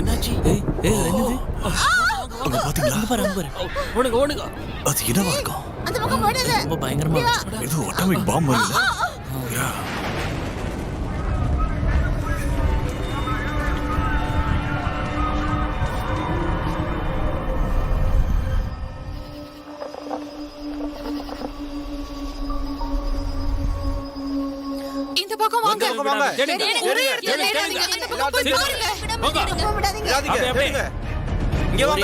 என்னாச்சு? என்னது? அங்க பாத்தீங்களா? ஓடுங்க ஓடுங்க. அது என்னவா இருக்கும்? அந்த பக்கம் ஓடாத. ரொம்ப பயங்கரமா இருக்கு. இது அட்டாமிக் பாம் மாதிரி. இந்த பக்கம் வாங்க. இங்க வாங்க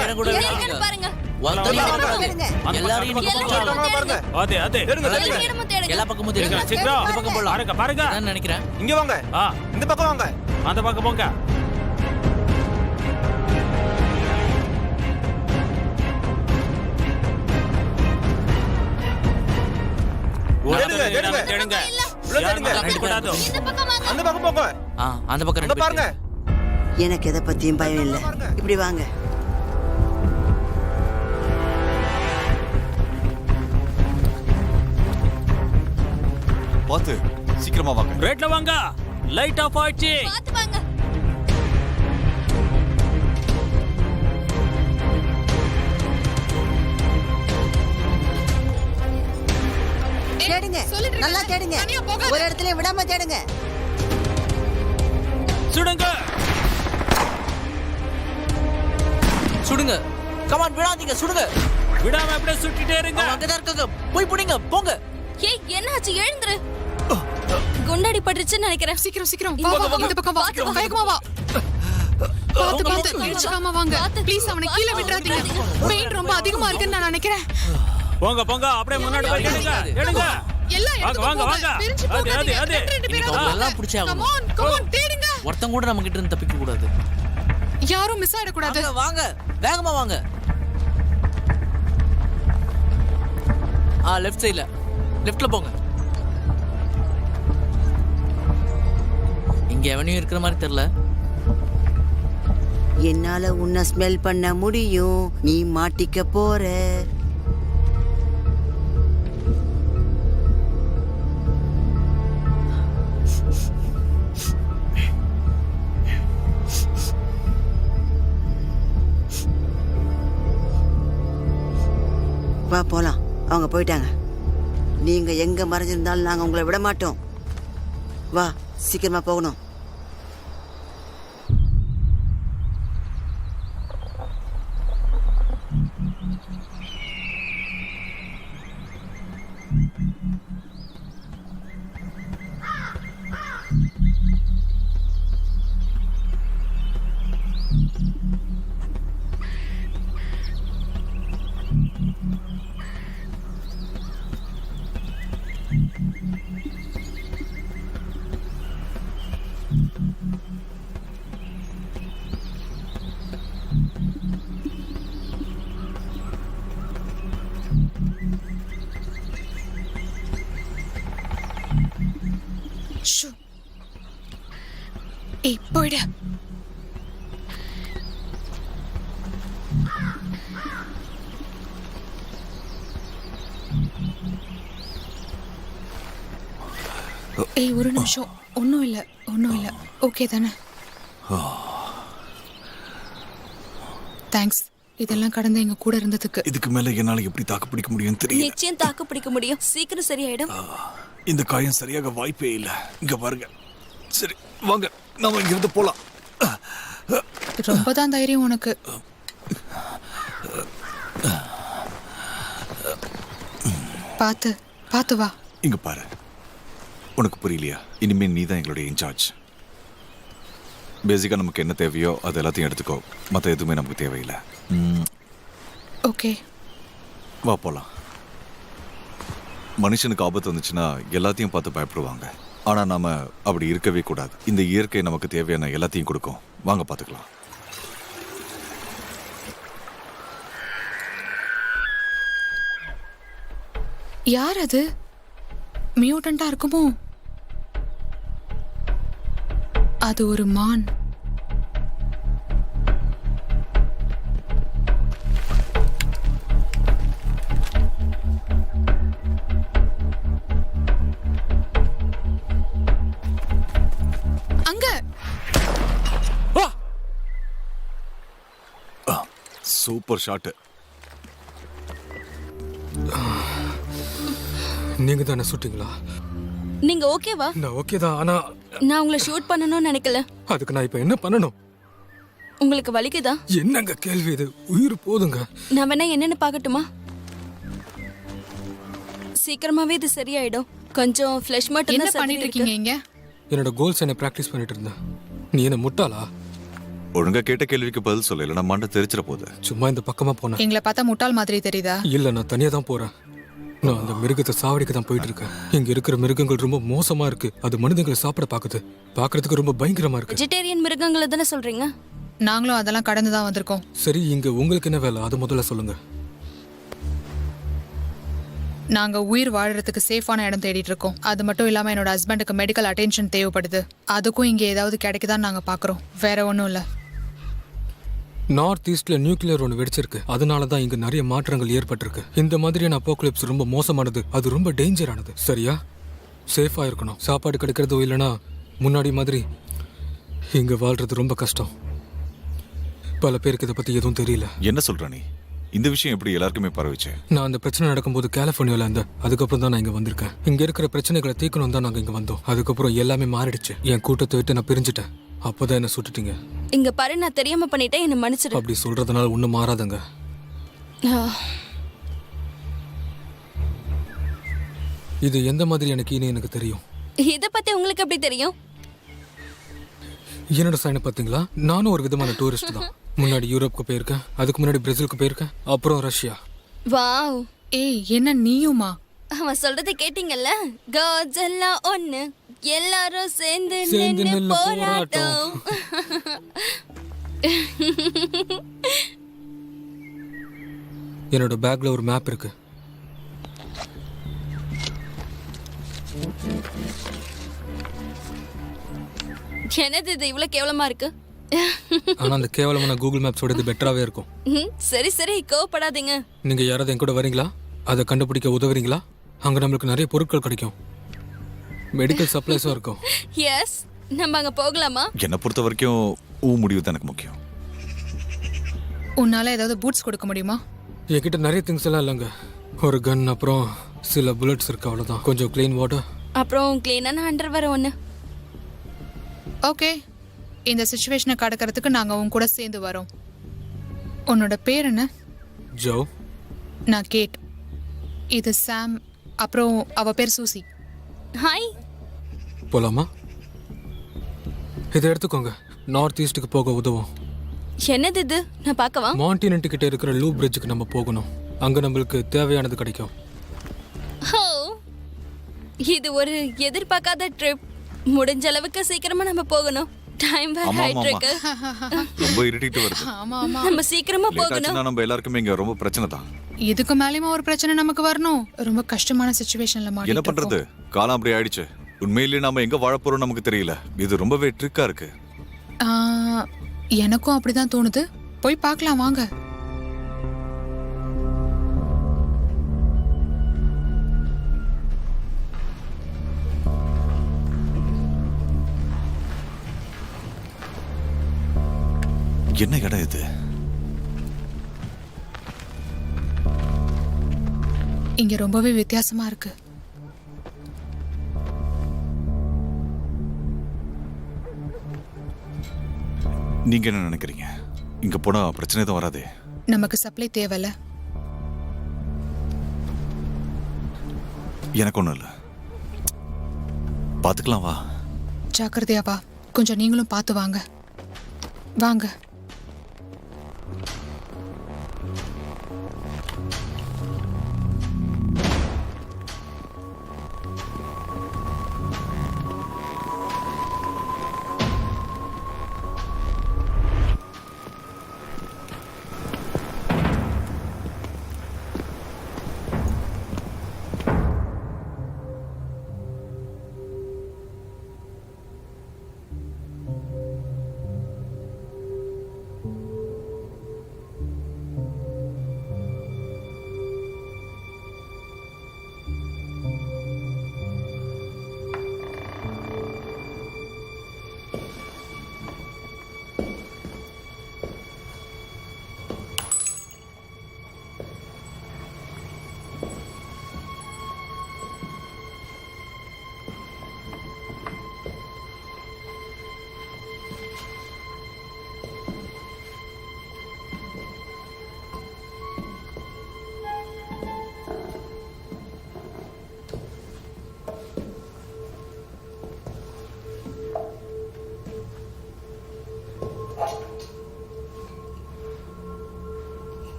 பாருங்க. எல்லாரும் எல்லா பக்கமும் தேடுங்க. சீக்கிரம் இந்த பக்கம் போலாம். பாருங்க நான் நினைக்கிறேன். இங்க வாங்க. இந்த பக்கம் வாங்க. அந்த பக்கம் போங்க. தேடுங்க. அந்த பக்கம் போங்க. அந்த பக்கம் பாருங்க. எனக்கு எதை பத்தியும் பயம் இல்லை. இப்படி வாங்க. பாத்து சீக்கிரமா வாங்க. ரைட்ல வாங்க. லைட் ஆஃப் ஆயிடுச்சு. பாத்து வாங்க. தேடுங்க, நல்லா தேடுங்க. ஒரு இடத்துல விடாம தேடுங்க. சுடுங்க சுடுங்க. கமான் விடாதீங்க, சுடுங்க. விடாம அப்படியே சுட்டிட்டே இருங்க. அங்கதான் இருக்காங்க. போய் புடிங்க, போங்க. ஏய் என்னாச்சு? எழுந்துரு. குண்டாடி பட்டுச்சுன்னு நினைக்கிறேன். சீக்கிரம் சீக்கிரம் வா வா. இந்த பக்கம் வா. வேகமா வா. பாத்து பாத்து இடிச்சுக்காம வாங்க. ப்ளீஸ் அவனை கீழ விட்டுறாதீங்க. பெயின் ரொம்ப அதிகமா இருக்குன்னு நான் நினைக்கிறேன். போங்க போங்க. அப்படியே முன்னாடி போய் எடுங்க எடுங்க. எல்லாம் வாங்க வாங்க. அது எல்லாம் பிடிச்சே ஆகணும். கம் ஆன் தேடுங்க. ஒருத்தங்க கூட நம்ம கிட்ட இருந்து தப்பிக்க கூடாது. யாரும் மிஸ் ஆயிட கூடாது. வாங்க வேகமா வாங்க. லெஃப்ட் சைடுல. லெஃப்ட்ல போங்க. இங்க எவனையும் இருக்கிற மாதிரி தெரியல. என்னால உன்னை ஸ்மெல் பண்ண முடியும். நீ மாட்டிக்க போற. வா போலாம். அவங்க போயிட்டாங்க. நீங்க எங்க மறைஞ்சிருந்தாலும் நாங்க உங்களை விட மாட்டோம். வா சீக்கிரமா போகணும். ஏய் போய்டு. ஏய் ஒரு நிமிஷம். ஒன்றும் இல்லை ஓகே தானே? தேங்க்ஸ் இதெல்லாம் கடந்து எங்க கூட இருந்ததுக்கு. இதுக்கு மேல என்னால எப்படி தாக்கு பிடிக்க முடியும் தெரியல. நிச்சயம் தாக்கு பிடிக்க முடியும். சீக்கிரம் சரியாயிடும். இந்த காயம் சரியாக வாய்ப்பே இல்ல. இங்க பாருங்க. சரி வாங்க நாம இங்க இருந்து போலாம். ரொம்ப தான் தைரியம் உனக்கு. பார்த்து பார்த்து வா. இங்க பாரு, உனக்கு புரியலையா? இனிமேல் நீ தான் எங்களுடைய இன்சார்ஜ். பேசிக்காக நமக்கு என்ன தேவையோ அது எல்லாத்தையும் எடுத்துக்கோ. மற்ற எதுவுமே நமக்கு தேவையில்லை. ஓகே, வா போலாம். மனுஷனுக்கு ஆபத்து வந்துச்சுன்னா எல்லாத்தையும் பார்த்து பயப்படுவாங்க. ஆனா நாம அப்படி இருக்கவே கூடாது. இந்த இயற்கை நமக்கு தேவையான எல்லாத்தையும் கொடுக்கும். வாங்க பார்த்துக்கலாம். யார் அது? மியூட்டண்டா இருக்குமோ? அது ஒரு மான். அங்க சூப்பர் ஷாட். நீங்க தானே சுட்டீங்களா? நீங்க ஓகேவா? நான் ஓகே தான். ஆனா நான் உங்களை ஷூட் பண்ணணும்னு நினைக்கல. அதுக்கு நான் இப்ப என்ன பண்ணணும்? உங்களுக்கு வலிக்குதா? என்னங்க கேள்வி இது? உயிர் போதுங்க. நான் வேணா என்னன்னு பார்க்கட்டுமா? சீக்கிரமாவே இது சரியாயிடும். கொஞ்சம் ஃப்ளஷ் மட்டும் என்ன தான் பண்ணிட்டு இருக்கீங்க இங்க? என்னோட கோல்ஸ் என்ன பிராக்டிஸ் பண்ணிட்டு இருந்தேன். நீ என்ன முட்டாளா? ஒழுங்கா கேட்ட கேள்விக்கு பதில் சொல்ல, இல்லைன்னா மண்டை தெரிச்சிட போகுது. சும்மா இந்த பக்கமா போனேன். எங்களை பார்த்தா முட்டாள் மாதிரி தெரியுதா? இல்ல, நான் தனியா தான் போறேன். நான் அந்த மிருகத்தை சாவடிக்க தான் போயிட்டு இருக்கேன். இங்க இருக்கிற மிருகங்கள் ரொம்ப மோசமா இருக்கு. அது மனிதங்களை சாப்பிட பாக்குது. பாக்குறதுக்கு ரொம்ப பயங்கரமா இருக்கு. வெஜிடேரியன் மிருகங்களை தானே சொல்றீங்க? நாங்களும் அதெல்லாம் கடந்து தான் வந்திருக்கோம். சரி, இங்க உங்களுக்கு என்ன வேலை? அது முதல்ல சொல்லுங்க. நாங்க உயிர் வாழறதுக்கு சேஃபான இடம் தேடிட்டு இருக்கோம். அது மட்டும் இல்லாம என்னோட ஹஸ்பண்டுக்கு மெடிக்கல் அட்டென்ஷன் தேவைப்படுது. அதுக்கும் இங்க ஏதாவது கிடைக்குதான்னு நாங்க பாக்குறோம். வேற ஒன்றும் இல்ல. நார்த் ஈஸ்ட்ல நியூக்ளியர் ஒன்று வெடிச்சிருக்கு. அதனால தான் இங்க நிறைய மாற்றங்கள் ஏற்பட்டிருக்கு. இந்த மாதிரியான அபோகலிப்ஸ் ரொம்ப மோசமானது. அது ரொம்ப டேஞ்சரானது. சரியா? சேஃபா இருக்கணும். சாப்பாடு கிடைக்கிறதோ இல்லைன்னா முன்னாடி மாதிரி இங்க வாழ்றது ரொம்ப கஷ்டம். பல பேருக்கு இதை பத்தி எதுவும் தெரியல. என்ன சொல்ற நீ? இந்த விஷயம் எப்படி எல்லாருக்குமே பரவிச்சு? நான் அந்த பிரச்சனை நடக்கும்போது கலிஃபோர்னியால இருந்தேன். அதுக்கப்புறம் தான் நான் இங்க வந்திருக்கேன். இங்க இருக்கிற பிரச்சனைகளை தீர்க்கணும் தான் நாங்க இங்க வந்தோம். அதுக்கப்புறம் எல்லாமே மாறிடுச்சு. என் கூட்டத்தை விட்டு நான் பிரிஞ்சுட்டேன். அப்பதான் என்ன சுட்டுட்டீங்க. இங்க பாரு, நான் தெரியாம பண்ணிட்டேன், என்ன மன்னிச்சிடு. அப்படி சொல்றதுனால ஒண்ணும் மாறாதங்க. இது எந்த மாதிரி எனக்கு தெரியும். இத பத்தி உங்களுக்கு எப்படி தெரியும்? என்னோட சைனை பாத்தீங்களா? நானும் ஒரு விதமான டூரிஸ்ட் தான். முன்னாடி யூரோப்புக்கு போயிருக்கேன். அதுக்கு முன்னாடி பிரேசிலுக்கு போயிருக்கேன். அப்புறம் ரஷ்யா. வாவ். ஏய், என்ன நீயுமா? அவன் சொல்றதை கேட்டீங்கல்ல? காட்ஸ் எல்லாம் ஒண்ணு, எல்லாரும் சேர்ந்து சேர்ந்து நின்னு நின்னு போராட்டம். என்னோட பேக்ல ஒரு மேப் இருக்கு. என்னது இது இவ்வளவு கேவலமா இருக்கு? ஆனா அந்த கேவலமான கூகுள் மேப்ஸோட இது பெட்டராவே இருக்கும். சரி சரி, கோவப்படாதீங்க. நீங்க யாராவது என் கூட வரீங்களா? அதை கண்டுபிடிக்க உதவுறீங்களா? அங்க நம்மளுக்கு நிறைய பொருட்கள் கிடைக்கும். மெடிக்கல் சப்ளைஸும் இருக்கும். எஸ், நம்ம அங்க போகலாமா? என்னை பொறுத்த வரைக்கும் முடிவு தான் எனக்கு முக்கியம். உன்னால ஏதாவது பூட்ஸ் கொடுக்க முடியுமா? என்கிட்ட நிறைய திங்ஸ் எல்லாம் இல்லைங்க. ஒரு கன், அப்புறம் சில புல்லட்ஸ் இருக்கு, அவ்வளவுதான். கொஞ்சம் க்ளீன் வாட்டர், அப்புறம் க்ளீனான அண்டர்வேர் ஒண்ணு. ஓகே, இந்த சிச்சுவேஷனை கடக்கிறதுக்கு நாங்க உன் கூட சேர்ந்து வரோம். உன்னோட பேர் என்ன? ஜோ. நான் கேட். இது சாம். அப்புறம் அவ பேர் சூசி. ஹாய். போலாமா? இதை எடுத்துக்கோங்க. நார்த் ஈஸ்ட்டுக்கு போக உதவும். என்னது இது? நான் பார்க்கவா? மாண்டினென்ட் கிட்ட இருக்கிற லூ பிரிட்ஜுக்கு நம்ம போகணும். அங்க நம்மளுக்கு தேவையானது கிடைக்கும். ஹோ, இது ஒரு எதிர்பார்க்காத ட்ரிப். முடிஞ்ச அளவுக்கு சீக்கிரமா நம்ம போகணும். டைம் வேற ஆயிட்டு இருக்கு. ரொம்ப இருட்டிட்டு வருது. ஆமா ஆமா, நம்ம சீக்கிரமா போகணும். ஆச்சுன்னா நம்ம எல்லாருக்குமே இங்க ரொம்ப பிரச்சனை தான். இதுக்கு மேலேயுமா ஒரு பிரச்சனை நமக்கு வரணும்? ரொம்ப கஷ்டமான சிச்சுவேஷன்ல மாட்டிட்டு என்ன பண்றது? காலம் அப்படி ஆயிடுச்சு. உண்மையிலேயே நாம எங்க வாழ போறோம் நமக்கு தெரியல. இது ரொம்பவே ட்ரிக்கா இருக்கு. எனக்கும் அப்படிதான் தோணுது. போய் பார்க்கலாம் வாங்க. என்ன இடம் இது? இங்க ரொம்பவே வித்தியாசமா இருக்கு. நீங்க என்ன நினைக்கிறீங்க? இங்க போனா பிரச்சனை தான் வராதே. நமக்கு சப்ளை தேவையில்ல. எனக்கு ஒன்றும் இல்லை, பார்த்துக்கலாம் வா. ஜாக்கிரதையா வா, கொஞ்சம் நீங்களும் பார்த்து வாங்க. வாங்க.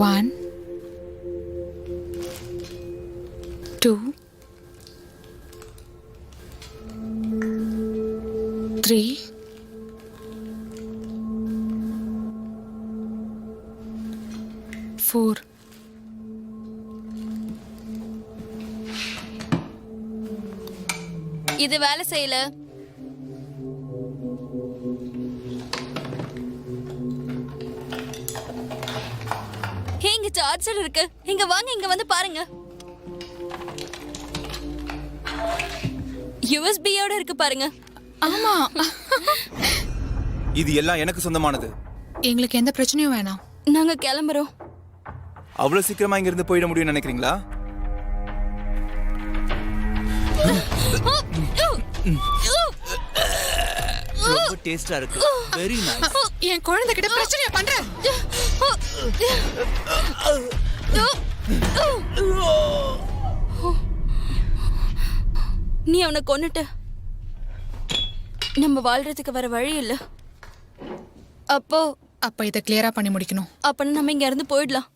One, 2, 3, 4. இது வேலை செய்யல. இங்க சார்ஜர் இருக்கு. இங்க வாங்க, இங்க வந்து பாருங்க. யூஎஸ்பியோட இருக்கு பாருங்க. ஆமா, இது எல்லாம் எனக்கு சொந்தமானது. எங்களுக்கு எந்த பிரச்சனையும் வேணாம். நாங்க கிளம்புறோம். அவ்வளவு சீக்கிரமா இங்க இருந்து போயிட முடியும்னு நினைக்கிறீங்களா? ரொம்ப டேஸ்டா இருக்கு. Very nice. என் குழந்தை கிட்ட பிரச்சனையா பண்ற? நீ அவனை கொன்னுட்ட. நம்ம வாழ்றதுக்கு வர வழி இல்ல. அப்ப இதை கிளியரா பண்ணி முடிக்கணும். அப்ப நம்ம இங்க இருந்து போயிடலாம்.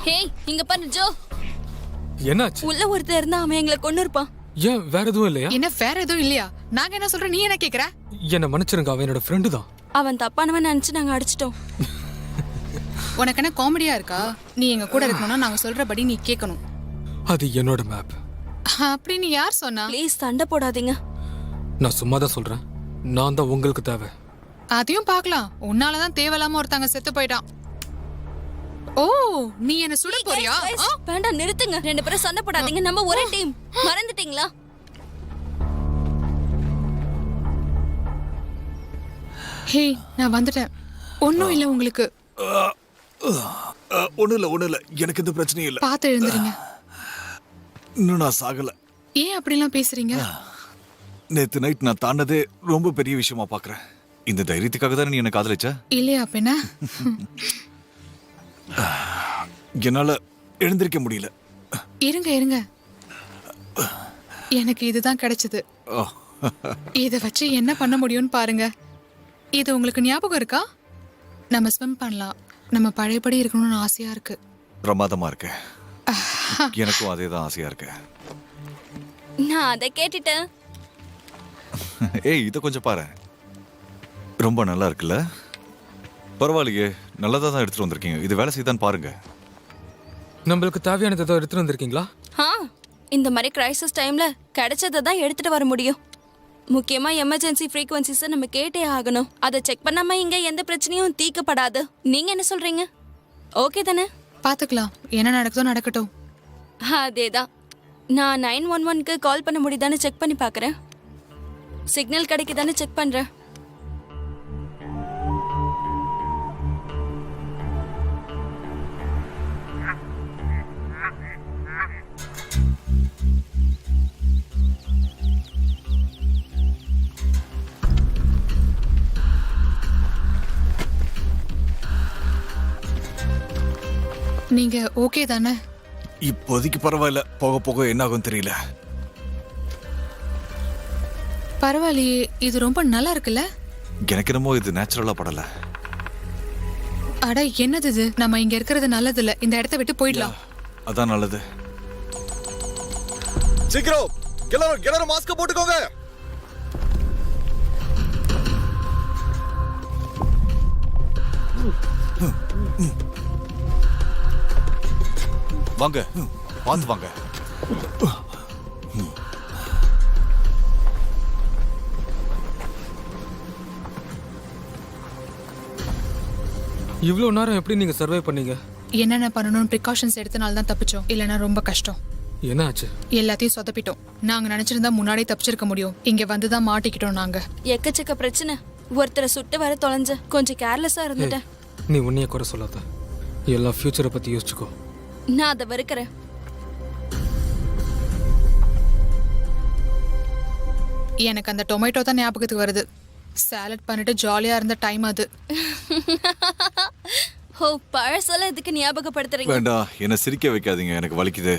ஹேய், இங்க பாரு ஜோ. என்னாச்சு? உள்ள ஒருத்தர் இருந்தா அவன் எங்களை கொன்னு இருப்பான். ஏன் வேற எதுவும் இல்லையா? என்ன வேற எதுவும் இல்லையா? நாங்க என்ன சொல்றோம், நீ என்ன கேக்குற? என்ன மன்னிச்சிருங்க, அவன் என்னோட ஃப்ரெண்டு தான். அவன் தப்பானவன் நினைச்சு நாங்க அடிச்சிட்டோம். உனக்கு என்ன காமெடியா இருக்கா? நீ எங்க கூட இருக்கணும்னா நாங்க சொல்றபடி நீ கேட்கணும். அது என்னோட மேப். அப்படி நீ யார் சொன்னா? ப்ளீஸ் சண்டை போடாதீங்க. நான் சும்மா தான் சொல்றேன். நான் தான் உங்களுக்கு தேவை. அதையும் பார்க்கலாம். உன்னாலதான் தேவையில்லாம ஒருத்தங்க செத்து போயிட்டான். ஓ, நீ என்ன சுட போறியா? வேண்டாம், நிறுத்துங்க. 2 பேரும் சண்டை போடாதீங்க. நம்ம ஒரே டீம். மறந்துட்டீங்களா? ஹே, நான் வந்துட்டேன். ஒன்னும் இல்ல உங்களுக்கு. ஒன்றும் இல்லை, எனக்கு எந்த பிரச்சனையும் இல்லை. பார்த்து எழுந்துறீங்க. இன்னும் நான் சாகல. ஏன் அப்படிலாம் பேசுறீங்க? நேத்து நைட் நான் தாண்டதே ரொம்ப பெரிய விஷயமா பாக்குறேன். இந்த தைரியத்துக்காக தானே நீ என்ன காதலிச்ச? இல்லையா பின்ன? என்னால எழுந்திருக்க முடியல. இருங்க. எனக்கு இதுதான் கிடைச்சது. இத வச்சு என்ன பண்ண முடியும்னு பாருங்க. இது உங்களுக்கு ஞாபகம் இருக்கா? நம்ம ஸ்விம் பண்ணலாம். நம்ம பழையபடி இருக்கணும்னு ஆசையா இருக்கு. பிரமாதமா இருக்கு. எனக்கும் அதே தான் ஆசையா இருக்கு. நான் அதை கேட்டுட்டேன். ஏய், இத கொஞ்சம் பாரு. ரொம்ப நல்லா இருக்குல்ல? பரவாயில்லையே, நல்லதா தான் எடுத்துட்டு வந்திருக்கீங்க. இது வேலை செய்தான்னு பாருங்க. நம்மளுக்கு தேவையானதை ஏதோ எடுத்துட்டு வந்திருக்கீங்களா? இந்த மாதிரி கிரைசிஸ் டைம்ல கிடைச்சதை தான் எடுத்துட்டு வர முடியும். முக்கியமா எமர்ஜென்சி ஃப்ரீக்வன்சிஸை நம்ம கேட்டே ஆகணும். அதை செக் பண்ணாம இங்க எந்த பிரச்சனையும் தீர்க்கப்படாது. நீங்க என்ன சொல்றீங்க? ஓகே தானே? பாத்துக்கலாம். என்ன நடக்குதோ நடக்கட்டும். அதேதான். நான் 911க்கு கால் பண்ண முடியுதான்னு செக் பண்ணி பார்க்கறேன். சிக்னல் கிடைக்குதான்னு செக் பண்றேன். நீங்க ஓகே தானே? இப்போதைக்கு பரவாயில்ல, போக போக என்ன ஆகும் தெரியல. பரவாயில்லையே, இது ரொம்ப நல்லா இருக்குல்ல? எனக்கு என்னமோ இது நேச்சுரலா படல. அட என்னது இது? நம்ம இங்க இருக்கிறது நல்லது இல்ல, இந்த இடத்த விட்டு போயிடலாம். அதான் நல்லது. சீக்கிரம் எல்லாரும் மாஸ்க் போட்டுக்கோங்க. வாங்க, பார்த்து வாங்க. இவ்வளோ நேரம் எப்படி நீங்க சர்வை பண்ணீங்க? என்னென்ன பண்ணணும்னு ப்ரிகாஷன்ஸ் எடுத்தனால தான் தப்பிச்சோம், இல்லைன்னா ரொம்ப கஷ்டம். என்ன ஆச்சு? எல்லாத்தையும் சொதப்பிட்டோம். நாங்க நினைச்சிருந்தா முன்னாடியே தப்பிச்சிருக்க முடியும். இங்க வந்து தான் மாட்டிக்கிட்டோம் நாங்க. எக்கச்சக்க பிரச்சனை. ஒருத்தரை சுட்டு வர தொலைஞ்ச. கொஞ்சம் கேர்லெஸ்ஸா இருந்துட்டேன். நீ உன்னைய குறை சொல்லாத. எல்லா ஃபியூச்சரை பத்தி யோசிச்சுக்கோ. நான் அதை வெறுக்கிறேன். எனக்கு அந்த டொமேட்டோ தான் ஞாபகத்துக்கு வருது. சாலட் பண்ணிட்டு ஜாலியா இருந்த டைம் அது. ஓ, பழசெல்லாம் இதுக்கு ஞாபகப்படுத்துறீங்க? வேண்டாம், என்ன சிரிக்க வைக்காதீங்க, எனக்கு வலிக்குது.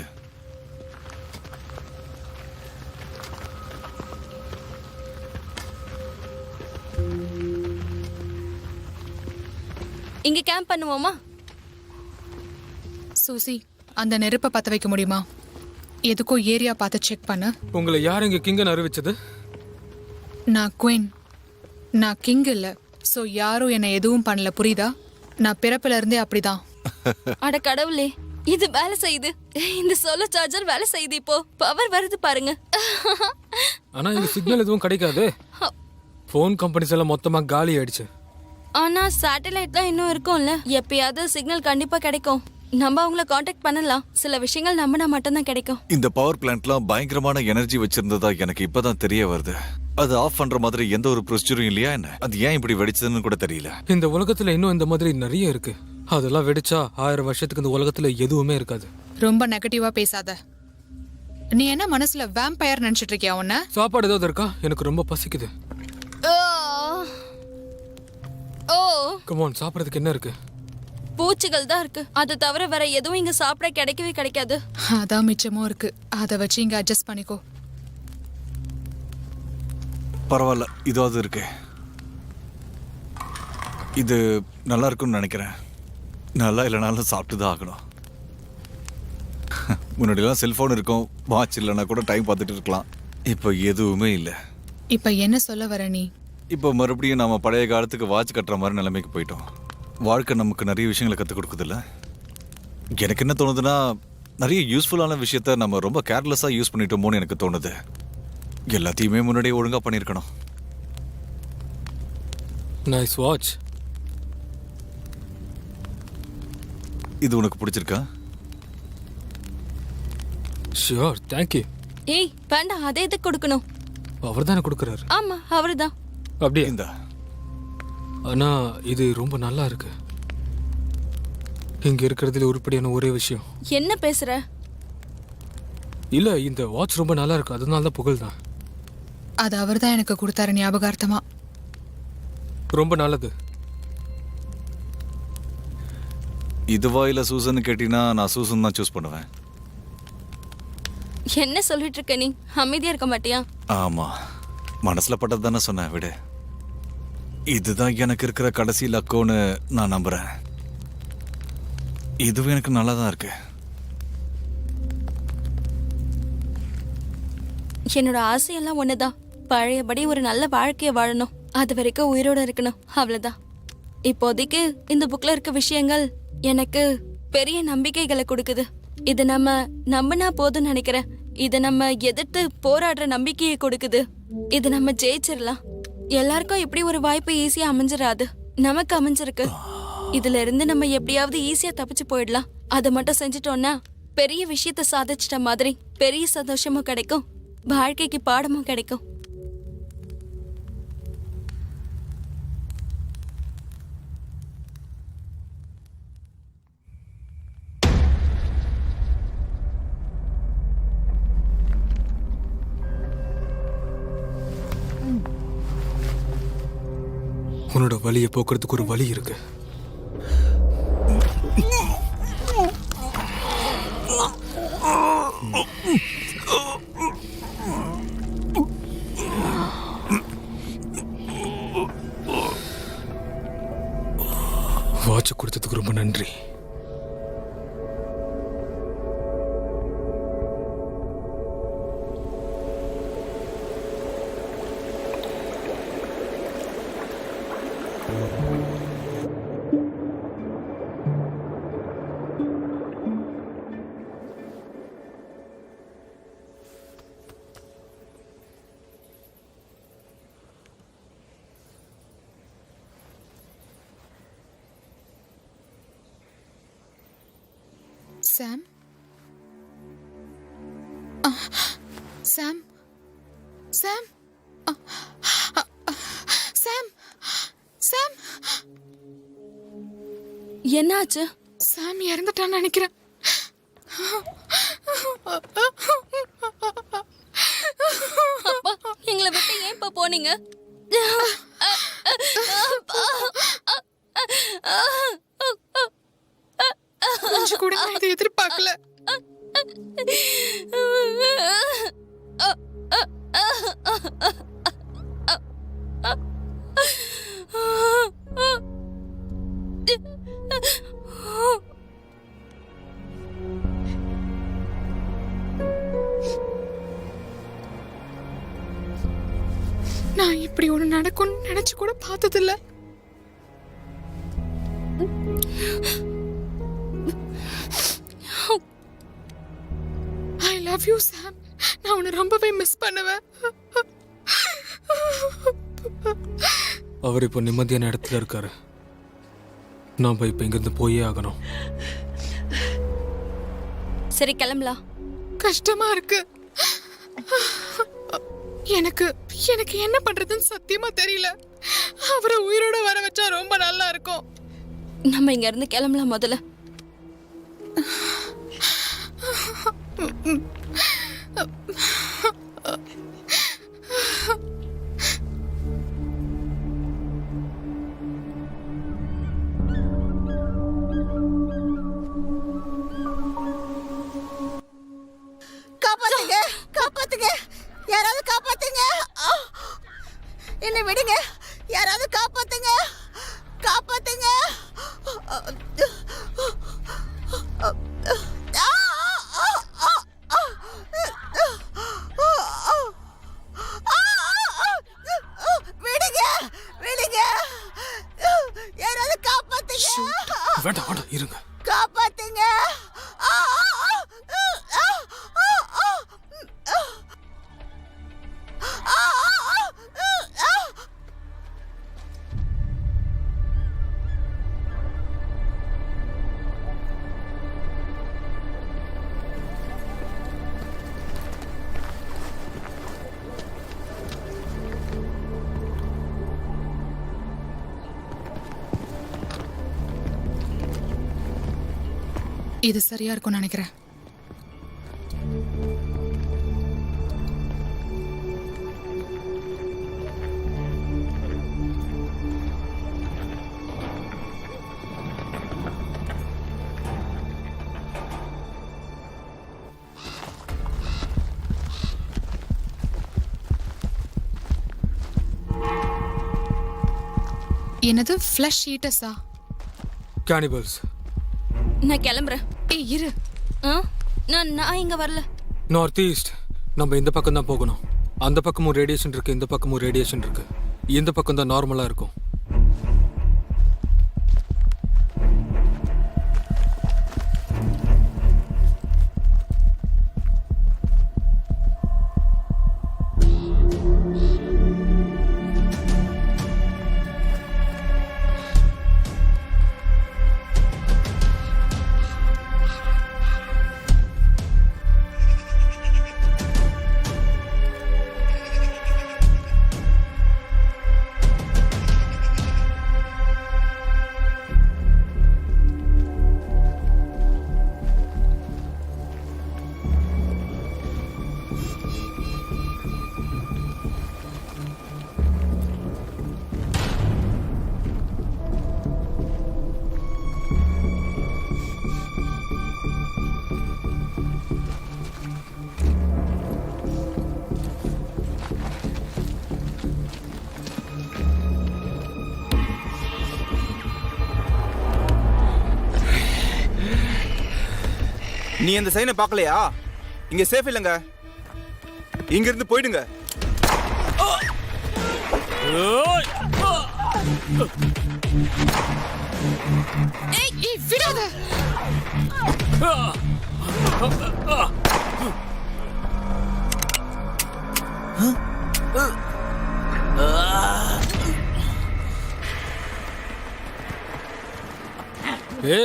இங்க கேம்ப் பண்ணுவோமா? சூசி, அந்த நெருப்பை பத்த வைக்க முடியுமா? எதுக்கோ ஏரியா பார்த்து செக் பண்ணு. உங்களை யார் இங்க கிங்கன்னு அறிவிச்சது? நான் குயின், நான் கிங் இல்ல. சோ யாரும் என்ன எதுவும் பண்ணல, புரியுதா? நான் பிறப்புல இருந்தே அப்படிதான். அட கடவுளே, இது வேலை செய்யுது. இந்த சோலார் சார்ஜர் வேலை செய்யுது. இப்போ பவர் வருது பாருங்க. ஆனா இங்க சிக்னல் எதுவும் கிடைக்காது. ஃபோன் கம்பெனிஸ் எல்லாம் மொத்தமா காலி ஆயிடுச்சு. ஆனா சேட்டலைட் தான் இன்னும் இருக்கும்ல, எப்பயாவது சிக்னல் கண்டிப்பா கிடைக்கும். நம்ம அவங்கள காண்டாக்ட் பண்ணலாம். சில விஷயங்கள் நம்பினா மட்டும்தான் கிடைக்கும். இந்த பவர் பிளான்ட்லாம் பயங்கரமான எனர்ஜி வச்சிருந்ததா எனக்கு இப்பதான் தெரிய வருது. அது ஆஃப் பண்ற மாதிரி எந்த ஒரு ப்ரொசீஜரும் இல்லையா என்ன? அது ஏன் இப்படி வெடிச்சதுன்னு கூட தெரியல. இந்த உலகத்துல இன்னும் இந்த மாதிரி நிறைய இருக்கு. அதெல்லாம் வெடிச்சா 1000 வருஷத்துக்கு இந்த உலகத்துல எதுவுமே இருக்காது. ரொம்ப நெகட்டிவா பேசாத. நீ என்ன மனசுல வேம்பயர் நினைச்சிட்டு இருக்கியா? உன்ன சாப்பாடு ஏதாவது இருக்கா? எனக்கு ரொம்ப பசிக்குது. ஓ, கமான், சாப்பிடறதுக்கு என்ன இருக்கு? பூச்சிகள் தான் இருக்கு. அது தவிர வேற எதுவும் இங்க சாப்பிட கிடைக்கவே கிடைக்காது. அதான் மிச்சமும் இருக்கு. அதை வச்சு இங்க அட்ஜஸ்ட் பண்ணிக்கோ. பரவாயில்ல, இதாவது இருக்கு. இது நல்லா இருக்கும்னு நினைக்கிறேன். நல்லா இல்லைனாலும் சாப்பிட்டு தான் ஆகணும். முன்னாடிலாம் செல்போன் இருக்கும், வாட்ச் இல்லைன்னா கூட டைம் பார்த்துட்டு இருக்கலாம். இப்போ எதுவுமே இல்லை. இப்ப என்ன சொல்ல வர நீ? இப்போ மறுபடியும் நாம பழைய காலத்துக்கு வாட்ச் கட்டுற மாதிரி நிலைமைக்கு போயிட்டோம். வாழ்க்கை நமக்கு நிறைய விஷயங்களை கற்றுக் கொடுக்குதில்ல. எனக்கு என்ன தோணுதுன்னா, நிறைய யூஸ்ஃபுல்லான விஷயத்த நம்ம ரொம்ப கேர்லெஸ்ஸாக யூஸ் பண்ணிட்டோமோன்னு எனக்கு தோணுது. எல்லாத்தையுமே முன்னாடியே ஒழுங்காக பண்ணியிருக்கணும். Nice watch. இது உனக்கு பிடிச்சிருக்கா? Sure, thank you. ஏய் வேண்டாம், அதை எதுக்கு கொடுக்கணும்? அவர் தானே கொடுக்குறாரு. ஆமா, அவருதான். அப்படியே இந்த ஆனா இது ரொம்ப நல்லா இருக்கு. இங்க இருக்கிறதுல உருப்படியான ஒரே விஷயம். என்ன பேசுற? இல்ல, இந்த வாட்ச் ரொம்ப நல்லா இருக்கு, அதனால தான் புகழ் தான். அது அவர் தான் எனக்கு கொடுத்தாரு ஞாபகார்த்தமா. ரொம்ப நல்லது. இதுவா இல்லை சூசன் கேட்டினா நான் சூசன் தான் சூஸ் பண்ணுவேன். என்ன சொல்லிட்டு இருக்க நீ? அமைதியா இருக்க மாட்டியா? ஆமா, மனசுல பட்டது தானே சொன்னேன். விடு, இதுதான் எனக்கு இருக்கிற கடைசி லக்கோன்னு நான் நம்புறேன். இதுவும் எனக்கு நல்லா தான் இருக்கு. என்னோட ஆசையெல்லாம் ஒண்ணுதான். பழையபடி ஒரு நல்ல வாழ்க்கைய வாழணும். அது வரைக்கும் உயிரோட இருக்கணும், அவ்வளவுதான். இப்போதைக்கு இந்த புக்ல இருக்க விஷயங்கள் எனக்கு பெரிய நம்பிக்கைகளை கொடுக்குது. இது நம்ம நம்பினா போதும்னு நினைக்கிறேன். இது நம்ம எதிர்த்து போராடுற நம்பிக்கையை கொடுக்குது. இது நம்ம ஜெயிச்சிடலாம். எல்லாருக்கும் இப்படி ஒரு வாய்ப்பு ஈஸியா அமைஞ்சிடாது. நமக்கு அமைஞ்சிருக்கு. இதுல இருந்து நம்ம எப்படியாவது ஈஸியா தப்பிச்சு போயிடலாம். அதை மட்டும் செஞ்சுட்டோம்னா பெரிய விஷயத்த சாதிச்சிட்ட மாதிரி பெரிய சந்தோஷமும் கிடைக்கும், வாழ்க்கைக்கு பாடமும் கிடைக்கும். உன்னோட வலியை போக்குறதுக்கு ஒரு வழி இருக்கு. வாட்ச் கொடுத்ததுக்கு ரொம்ப நன்றி. சாம் சாம் சாம் சாம் சாம் என்னாச்சு? சாம் இறந்துட்டான்னு நினைக்கிறேன். அப்பா, எங்களை விட்டு ஏன் இப்ப போனீங்க? கொஞ்சம் கூட நான் இதை எதிர்பார்க்கல. நான் இப்படி ஒண்ணு நடக்கும்னு நினைச்சு கூட பார்த்ததில்ல. I love you, Sam. நான் உன்னை ரொம்பவே மிஸ் பண்ணுவேன். அவர் இப்போ நிம்மதியான இடத்துல இருக்காரு. நான் இப்ப இங்கிருந்து போயே ஆகணும். சரி, கிளம்பலாம். கஷ்டமா இருக்கு. எனக்கு எனக்கு என்ன பண்றதுன்னு சத்தியமா தெரியல. அவரை உயிரோட வர வச்சா ரொம்ப நல்லா இருக்கும். நம்ம இங்க இருந்து கிளம்பலாம் முதல்ல. காப்பாத்துங்க, காப்பாத்துங்க, யாராவது காப்பாத்துங்க. என்னை விடுங்க, யாராவது காப்பாத்துங்க, காப்பாத்துங்க. விடுங்க, விடுங்க, யாராவது காப்பாத்துங்க. வேண்டாம் வேண்டாம், இருங்க. காப்பாத்துங்க. இது சரியா இருக்கும்னு நினைக்கிறேன். என்னது ஃப்ளஷ் ஈட்டர்ஸா? கேனிபல்ஸ். நான் கிளம்புறேன். ஏய் இரு. நான் இங்க வரல. North east. நம்ம இந்த பக்கம் தான் போகணும். அந்த பக்கமும் ரேடியேஷன் இருக்கு, இந்த பக்கமும் ரேடியேஷன் இருக்கு. இந்த பக்கம் தான் நார்மலா இருக்கும். நீ அந்த சைனை பார்க்கலையா? இங்க சேஃப் இல்லைங்க. இங்க இருந்து போயிடுங்க. ஏய் விடாத.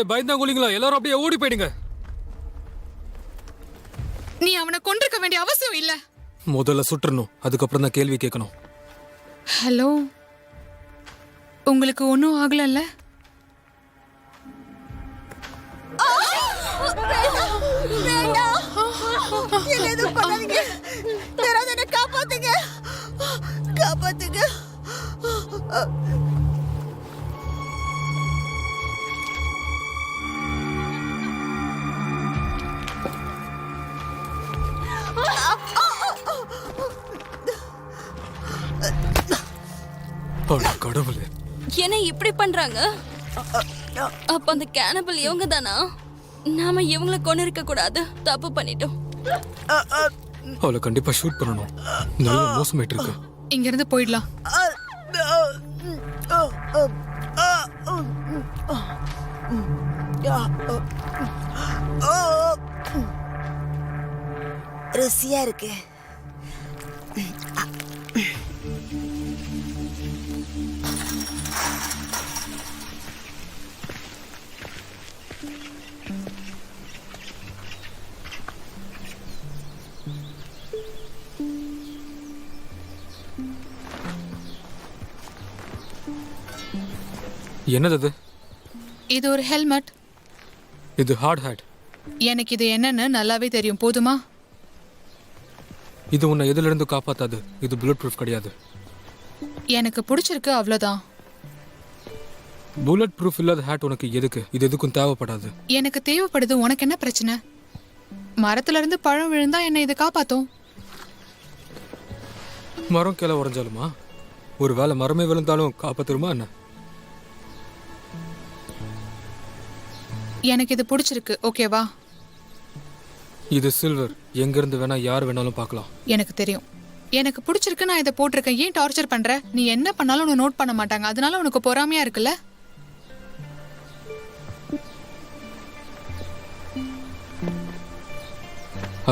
பயந்தாங்குழிங்களா, எல்லாரும் அப்படியே ஓடி போயிடுங்க. நீ அவனை கொண்டிருக்க வேண்டிய அவசியம் இல்ல. முதல்ல சுற்றணும், அதுக்கப்புறம் தான் கேள்வி கேட்கணும். ஹலோ, உங்களுக்கு ஒன்றும் ஆகலல்ல? காப்பாத்துங்க, காப்பாத்துங்க. கடவுளே, என்ன இப்படி பண்றாங்க? அப்ப அந்த கேனபிள் இவங்க தானா? நாம இவங்கள கொண்டு இருக்க கூடாது, தப்பு பண்ணிட்டோம். அவளை கண்டிப்பா ஷூட் பண்ணணும். நல்ல மோசமாயிட்டு இருக்கு. இங்க இருந்து போயிடலாம். ருசியா இருக்கு. என்னது அது? இது ஒரு ஹெல்மெட். இது ஹார்ட் ஹேட். எனக்கு இது என்னன்னு நல்லாவே தெரியும். போதுமா? இது உன்னை எதுல இருந்து காப்பாத்தாது. இது புல்லட் ப்ரூஃப் கிடையாது. எனக்கு பிடிச்சிருக்கு, அவ்வளவுதான். புல்லட் ப்ரூஃப் இல்லாத ஹேட் உனக்கு எதுக்கு? இது எதுக்கும் தேவைப்படாது. எனக்கு தேவைப்படுது. உனக்கு என்ன பிரச்சனை? மரத்துல இருந்து பழம் விழுந்தா என்ன இது காப்பாத்தும்? மரம் கீழே உடைஞ்சாலுமா? ஒரு வேளை மரமே விழுந்தாலும் காப்பாத்துருமா என்ன? எனக்கு இது பிடிச்சிருக்கு, ஓகேவா? இது சில்வர். எங்க இருந்து வேணா யார் வேணாலும் பார்க்கலாம். எனக்கு தெரியும். எனக்கு பிடிச்சிருக்கு, நான் இதை போட்டிருக்கேன். ஏன் டார்ச்சர் பண்ற? நீ என்ன பண்ணாலும் உன்னை நோட் பண்ண மாட்டாங்க. அதனால உனக்கு பொறாமையா இருக்குல்ல?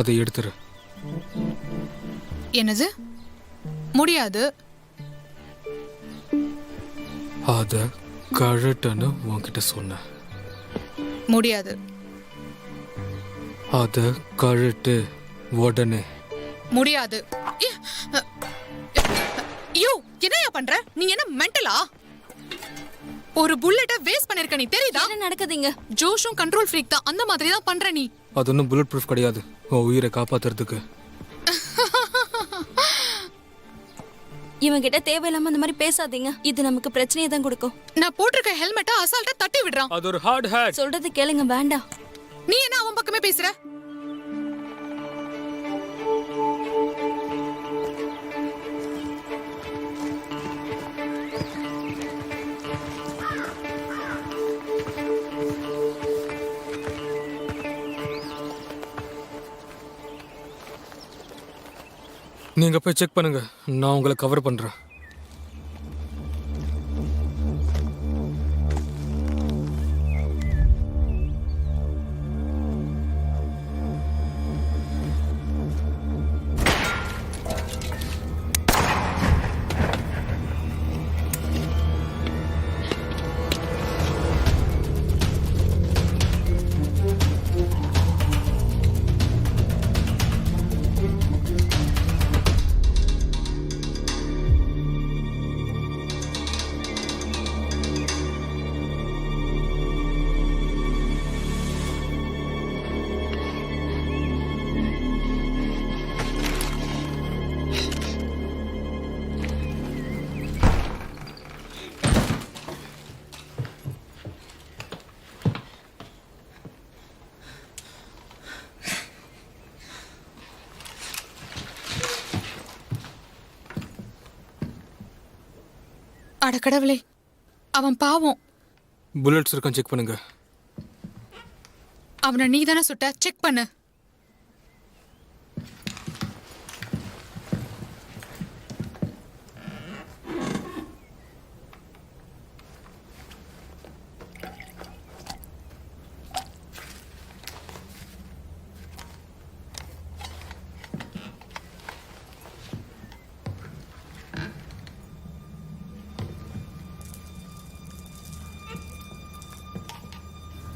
அதை எடுத்துரு. என்னது? முடியாது. அத கழட்டன்னு உன்கிட்ட சொன்ன. முடியாது. அத கழட்டு உடனே. முடியாது. ஐயோ, என்னையா பண்ற? நீ என்ன மென்டலா? ஒரு புல்லட்ட வேஸ்ட் பண்ணிருக்க, நீ தெரியுதா? என்ன நடக்குதுங்க? ஜோஷும் கண்ட்ரோல் ஃப்ரீக் தான். அந்த மாதிரி தான் பண்ற நீ. அது ஒன்றும் புல்லட் ப்ரூஃப் கிடையாது உன் உயிரை காப்பாத்துறதுக்கு. இவங்க கிட்ட தேவையில்லாம அந்த மாதிரி பேசாதீங்க. இது நமக்கு பிரச்சனையை தான் கொடுக்கும். நான் போட்டிருக்க ஹெல்மெட்டை அசால்ட்டா தட்டி விடுறான். அது ஒரு ஹார்ட் ஹேட். சொல்றது கேளுங்க. வேண்டாம். நீ என்ன அவன் பக்கமே பேசுற? நீங்க போய் செக் பண்ணுங்க, நான் உங்களை கவர் பண்றேன். அட கடவுளே, அவன் பாவம். புல்லட்ஸ் இருக்கான்னு செக் பண்ணுங்க. அவனை நீ தானே சுட்ட, செக் பண்ணு.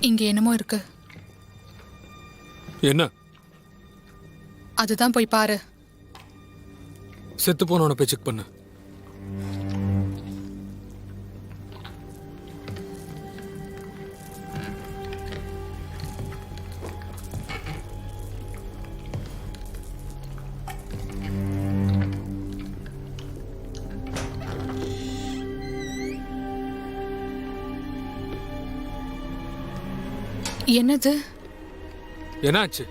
இங்க என்னமோ இருக்கு. என்ன? அதுதான் போய் பாரு. செத்து போனவனை போய் செக் பண்ணு. என்னது? என்னாச்சு?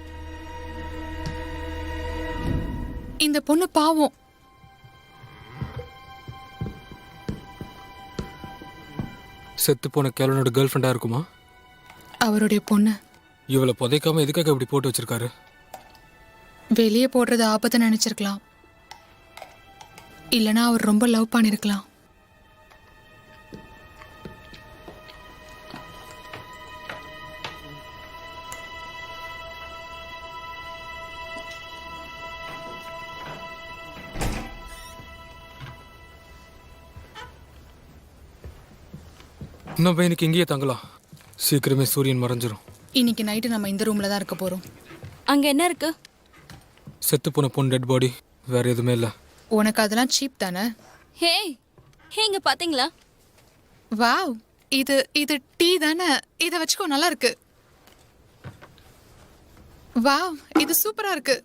இந்த பொண்ணு பாவம். செத்து போன கேலனோட கேர்ள் ஃப்ரெண்டா இருக்குமா? அவருடைய பொண்ணு. இவளை புதைக்காம எதுக்காக இப்படி போட்டு வச்சிருக்காரு? வெளியே போடுறது ஆபத்து நினைச்சிருக்கலாம். இல்லனா அவர் ரொம்ப லவ் பண்ணிருக்கலாம். நம்ம இன்னைக்கு இங்கேயே தங்கலாம். சீக்கிரமே சூரியன் மறைஞ்சிரும். இன்னைக்கு நைட்டு நம்ம இந்த ரூம்ல தான் இருக்க போறோம். அங்க என்ன இருக்கு? செத்து போன பொண்ணு டெட் பாடி, வேற எதுவுமே இல்லை. உனக்கு அதெல்லாம் சீப் தானே? ஹே இங்க பாத்தீங்களா? வாவ், இது டீ தானே? இதை வச்சுக்கோ, நல்லா இருக்கு. வாவ், இது சூப்பரா இருக்கு.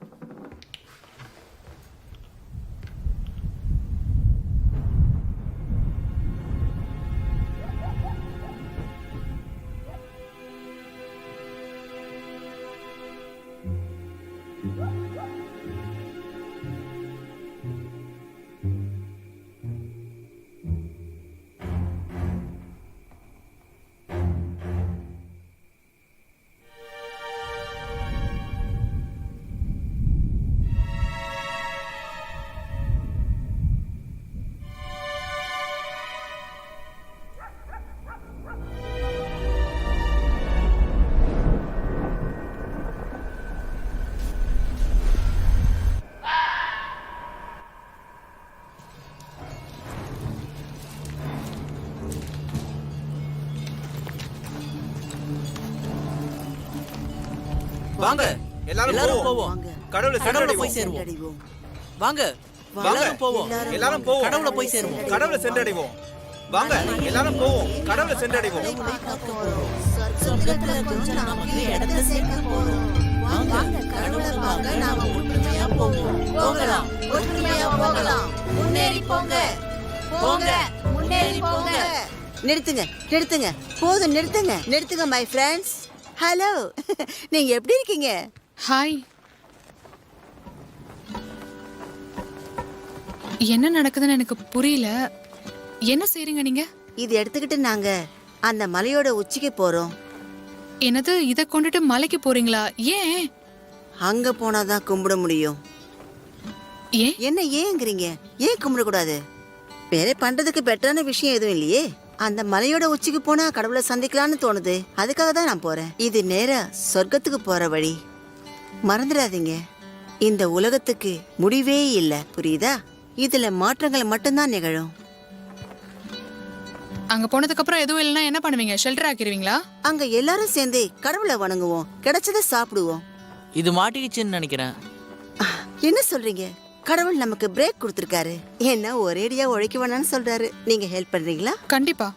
வாங்க எல்லாரும் போவோம். வாங்க. கடவுளை கடவுளை போய் சென்றடைவோம். சேருவோம். அடிவோம். வாங்க வாங்க. எல்லாரும் போவோம். எல்லாரும் போவோம். கடவுளை போய் சேருவோம். கடவுளை சென்றடைவோம். வாங்க எல்லாரும் போவோம். கடவுளை சென்றடைவோம். சொர்க்கத்துல கொஞ்சம் நமக்கு இடத்தை சேர்க்க போறோம். வாங்க கடவுளை பார்க்க நாம ஒற்றுமையா போவோம். போகலாம், ஒற்றுமையா போகலாம். முன்னேறி போங்க, போங்க, முன்னேறி போங்க. நிறுத்துங்க போதும், நிறுத்துங்க மை ஃப்ரெண்ட்ஸ். ஹலோ, நீங்க எப்படி இருக்கீங்க? ஹாய். என்ன நடக்குதுன்னு எனக்கு புரியல. என்ன செய்றீங்க நீங்க? இது எடுத்துக்கிட்டு நாங்க அந்த மலையோட உச்சிக்கு போறோம். என்னது, இதை கொண்டுட்டு மலைக்கு போறீங்களா? ஏன்? அங்க போனாதான் கும்பிட முடியும். ஏன்? என்ன ஏங்கிறீங்க? ஏன் கும்பிடக்கூடாது? வேற பண்றதுக்கு பெட்டரான விஷயம் எதுவும் இல்லையே. அந்த மலையோட உச்சிக்கு போனா கடவுளை சந்திக்கலாம்னு தோணுது. அதுக்காக தான் நான் போறேன். இது நேரா சொர்க்கத்துக்கு போற வழி. மறந்துடாதீங்க, இந்த உலகத்துக்கு முடிவே இல்லை, புரியுதா? இதுல மாற்றங்கள் மட்டும்தான் நிகழும். அங்க போனதுக்கு அப்புறம் எதுவும் இல்லைன்னா என்ன பண்ணுவீங்க? ஷெல்டர் ஆக்கிடுவீங்களா? அங்க எல்லாரும் சேர்ந்து கடவுளை வணங்குவோம், கிடைச்சதை சாப்பிடுவோம். இது மாட்டிக்கிச்சுன்னு நினைக்கிறேன். என்ன சொல்றீங்க? கடவுள் நமக்கு பிரேக் கொடுத்திருக்காரு. என்ன ஒரேடியா உழைக்க வேணாம்னு சொல்றாரு. நீங்க ஹெல்ப் பண்றீங்களா? கண்டிப்பா.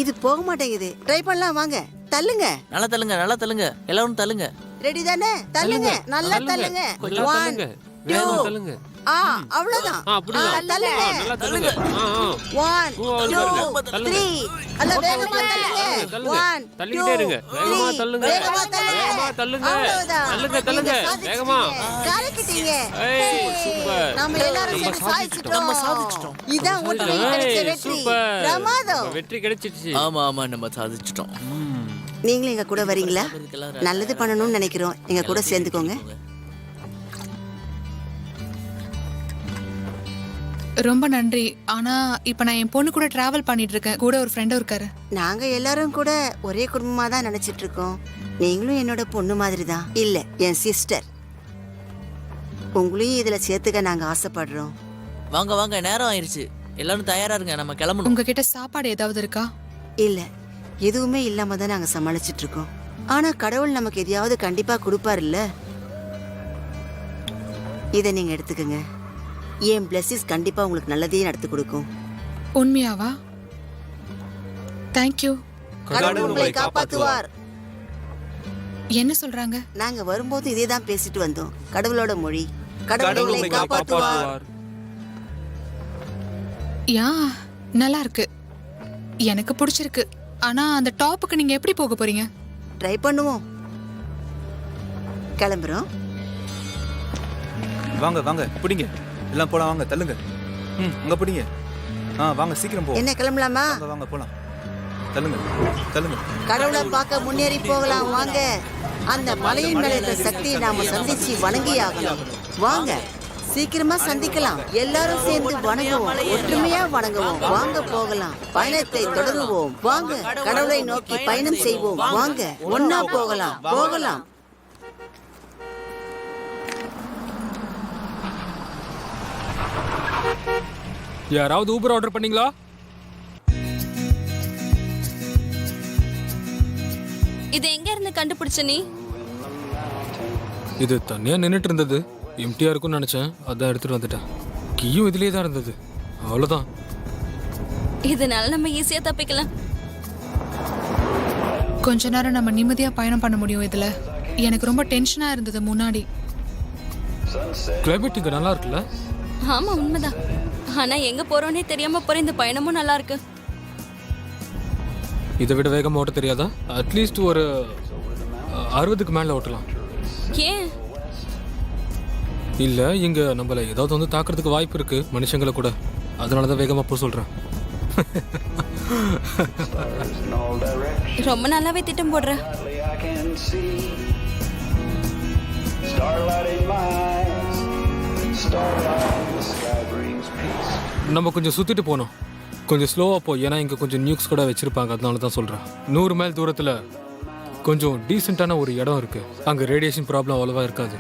இது போக மாட்டேங்குது. ட்ரை பண்ணலாம், வாங்க. தள்ளுங்க, நல்லா தள்ளுங்க. எல்லாரும் தள்ளுங்க. ரெடி தானே? தள்ளுங்க, நல்லா தள்ளுங்க. 1 2 அவ்வளவுதான் அப்படிதான் தள்ளுங்க. நல்லா தள்ளுங்க 1 2 3 அல்ல வேகமா தள்ளுங்க 1 தள்ளிக்கிட்டே இருங்க வேகமா தள்ளுங்க வேகமா தள்ளுங்க வேகமா தள்ளுங்க அவ்வளவுதான். தள்ளுங்க தள்ளுங்க நீங்க சாதிச்சிட்டீங்க. வேகமா கலக்கிட்டீங்க. ஏய் சூப்பர் நாம எல்லாரும் சேர்ந்து சாதிச்சிட்டோம். இதான் ஒற்றுமை கிடைச்ச ஏய் வெற்றி. சூப்பர் பிரமாதம். வெற்றி கிடைச்சிடுச்சு ஆமா நம்ம சாதிச்சிட்டோம். நீங்களும் எங்க கூட வரீங்களா? நல்லது பண்ணணும்னு நினைக்கிறோம். எங்க கூட சேர்ந்துக்கோங்க. ரொம்ப நன்றி. ஆனா இப்ப நான் என் பொண்ணு கூட டிராவல் பண்ணிட்டு இருக்கேன். கூட ஒரு ஃப்ரெண்டும் இருக்காரு. நாங்க எல்லாரும் கூட ஒரே குடும்பமா தான் நினைச்சிட்டு இருக்கோம். நீங்களும் என்னோட பொண்ணு மாதிரி தான். இல்ல, என் சிஸ்டர். உங்களையும் இதுல சேர்த்துக்க நாங்க ஆசைப்படுறோம். வாங்க நேரம் ஆயிருச்சு. எல்லாரும் தயாரா இருங்க, நம்ம கிளம்பணும். உங்ககிட்ட சாப்பாடு ஏதாவது இருக்கா? இல்ல, எதுவுமே இல்லாம தான் நாங்க சமாளிச்சிட்டு இருக்கோம். ஆனா கடவுள் நமக்கு எதையாவது கண்டிப்பா கொடுப்பாருல்ல. இதை நீங்க எடுத்துக்கங்க. என் பிளஸஸ் கண்டிப்பா உங்களுக்கு நல்லதையே நடத்தி கொடுக்கும். உண்மையாவா? தேங்க்யூ. கடவுள் உங்களை காப்பாத்துவார். என்ன சொல்றாங்க? நாங்க வரும்போது இதே தான் பேசிட்டு வந்தோம். கடவுளோட மொழி. கடவுள் உங்களை காப்பாத்துவார். யா, நல்லா இருக்கு. எனக்கு பிடிச்சிருக்கு. ஆனா அந்த டாப்புக்கு நீங்க எப்படி போக போறீங்க? ட்ரை பண்ணுவோம். கிளம்புறோம். வாங்க வாங்க பிடிங்க, எல்லாம் போலாம். வாங்க தள்ளுங்க. அங்க பிடிங்க. வாங்க சீக்கிரம் போ. என்ன கிளம்பலாமா? வாங்க வாங்க போலாம். தள்ளுங்க தள்ளுங்க. கடவுளை பார்க்க முன்னேறி போகலாம். வாங்க. அந்த மலையின் மேல இருந்த சக்தியை நாம சந்திச்சு வணங்கி ஆகணும். வாங்க, சீக்கிரமா சந்திக்கலாம். எல்லாரும் சேர்ந்து வணங்குவோம். ஒற்றுமையா வணங்குவோம். வாங்க போகலாம். பயணத்தை தொடருவோம். வாங்க, கடவுளை நோக்கி பயணம் செய்வோம். வாங்க, ஒன்னா போகலாம். போகலாம். யாராவது ஊபர் ஆர்டர் பண்ணீங்களா? இது எங்க இருந்து கண்டுபிடிச்ச நீ? இது தனியா நின்னுட்டு இருந்தது. எம்டியா இருக்கும்னு நினைச்சேன், அதான் எடுத்துட்டு வந்துட்டேன். கீயும் இதுலயே தான் இருந்தது. அவ்வளவுதான். இதனால நம்ம ஈஸியா தப்பிக்கலாம். கொஞ்ச நேரம் நம்ம நிம்மதியா பயணம் பண்ண முடியும் இதுல. எனக்கு ரொம்ப டென்ஷனா இருந்தது முன்னாடி. கிளைமேட் இங்க நல்லா இருக்குல்ல? ஆமா, உண்மைதான். ஆனா எங்க போறோன்னே தெரியாம போற இந்த பயணமும் நல்லா இருக்கு. இதை விட வேகமா ஓட்ட தெரியாதா? அட்லீஸ்ட் ஒரு 60க்கு மேல ஓட்டலாம். ஏன்? இல்ல, இங்க நம்மள ஏதாவது வந்து தாக்குறதுக்கு வாய்ப்பு இருக்கு, மனுஷங்களை கூட. அதனாலதான் வேகமா போக சொல்றேன். ரொம்ப நல்லாவே திட்டம் போடுற. நம்ம கொஞ்சம் சுத்திட்டு போனோம். கொஞ்சம் ஸ்லோவா போ, ஏன்னா இங்க கொஞ்சம் நியூக்ஸ் கூட வச்சிருப்பாங்க. அதனால தான் சொல்றேன். 100 மைல் தூரத்துல கொஞ்சம் டீசென்டான ஒரு இடம் இருக்கு. அங்க ரேடியேஷன் ப்ராப்ளம் அவ்வளவா இருக்காது.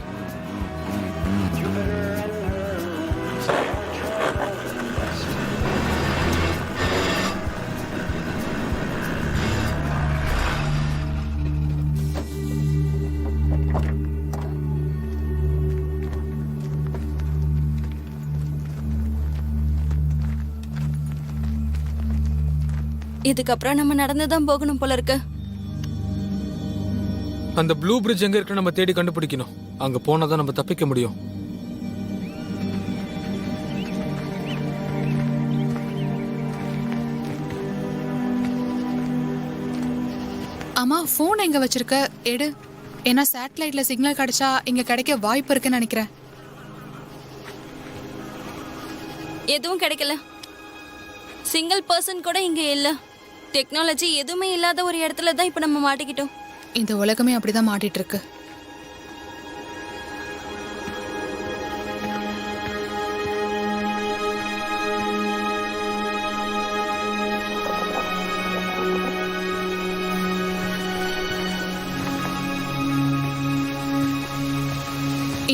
இதுக்கப்புறம் நம்ம நடந்துதான் போகணும் போல இருக்கு. அந்த ப்ளூ பிரிட்ஜ் எங்க இருக்கு நம்ம தேடி கண்டுபிடிக்கணும். அங்க போனாதான் நம்ம தப்பிக்க முடியும். அம்மா, போன் எங்க வச்சிருக்க? எடு. ஏன்னா சேட்டலைட்ல சிக்னல் கிடைச்சா இங்க கிடைக்க வாய்ப்பு இருக்குன்னு நினைக்கிறேன். எதுவும் கிடைக்கல. சிங்கிள் பர்சன் கூட இங்க இல்ல. டெக்னாலஜி எதுவுமே இல்லாத ஒரு இடத்துல தான் இப்ப நம்ம மாட்டிக்கிட்டோம். இந்த உலகமே அப்படிதான் மாட்டிட்டு இருக்கு.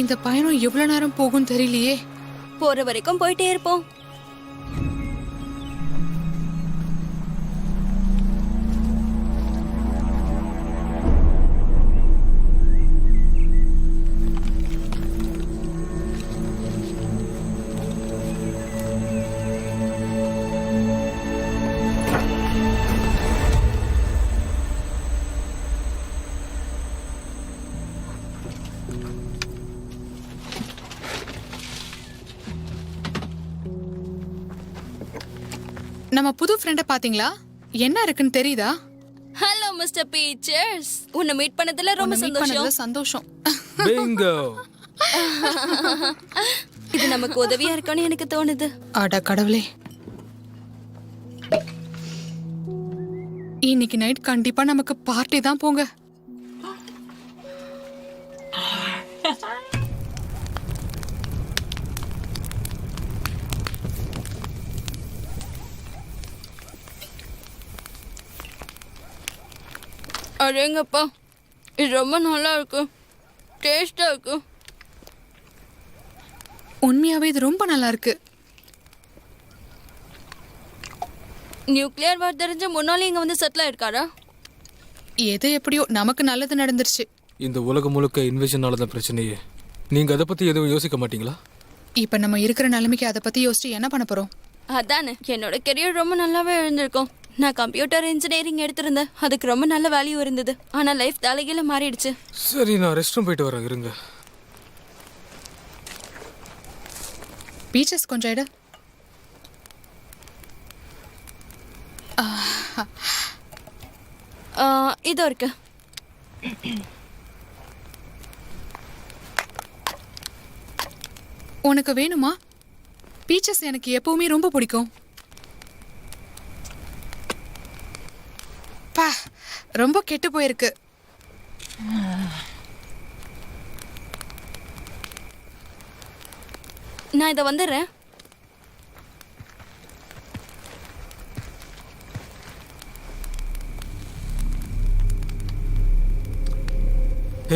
இந்த பயணம் எவ்வளவு நேரம் போகும் தெரியலையே. போற வரைக்கும் போயிட்டே இருப்போம். நம்ம புது ஃப்ரெண்ட பாத்தீங்களா? என்ன இருக்குன்னு தெரியுதா? ஹலோ மிஸ்டர் பீச்சர்ஸ், உன்னை மீட் பண்ணதுல ரொம்ப உன்னை meet சந்தோஷம். பண்ணதுல சந்தோஷம். பிங்கோ. இது நமக்கு உதவியா இருக்கும்னு எனக்கு தோணுது. அட கடவுளே, இன்னைக்கு நைட் கண்டிப்பா நமக்கு பார்ட்டி தான் போங்க. அடேங்கப்பா, இது ரொம்ப நல்லா இருக்கு, டேஸ்டா இருக்கு. உண்மையாவே இது ரொம்ப நல்லா இருக்கு. நியூக்ளியர் வார் தெரிஞ்ச முன்னாலே இங்க வந்து செட்டில் ஆயிருக்காரா? எது எப்படியோ நமக்கு நல்லது நடந்துருச்சு. இந்த உலகம் முழுக்க இன்வெஷனால தான் பிரச்சனையே. நீங்க அதை பத்தி எதுவும் யோசிக்க மாட்டீங்களா? இப்ப நம்ம இருக்கிற நிலைமைக்கு அதை பத்தி யோசிச்சு என்ன பண்ண போறோம்? அதானே, என்னோட கெரியர் ரொம்ப நல்லாவே எழுந்திருக்கும். நான் கம்ப்யூட்டர் இன்ஜினியரிங் எடுத்திருந்தேன், அதுக்கு ரொம்ப நல்ல வேல்யூ இருந்தது. ஆனா லைஃப் தலைகீழ மாறிடுச்சு. சரி, நான் ரெஸ்ட் ரூம் போயிட்டு வரேன், இருங்க. பீச்சஸ் கொஞ்சம் எடு. இதோ இருக்கு. உனக்கு வேணுமா? பீச்சஸ் எனக்கு எப்பவுமே ரொம்ப பிடிக்கும். பா, ரொம்ப கெட்டு போயிருக்கு. நான் இதை வந்துடுறேன்.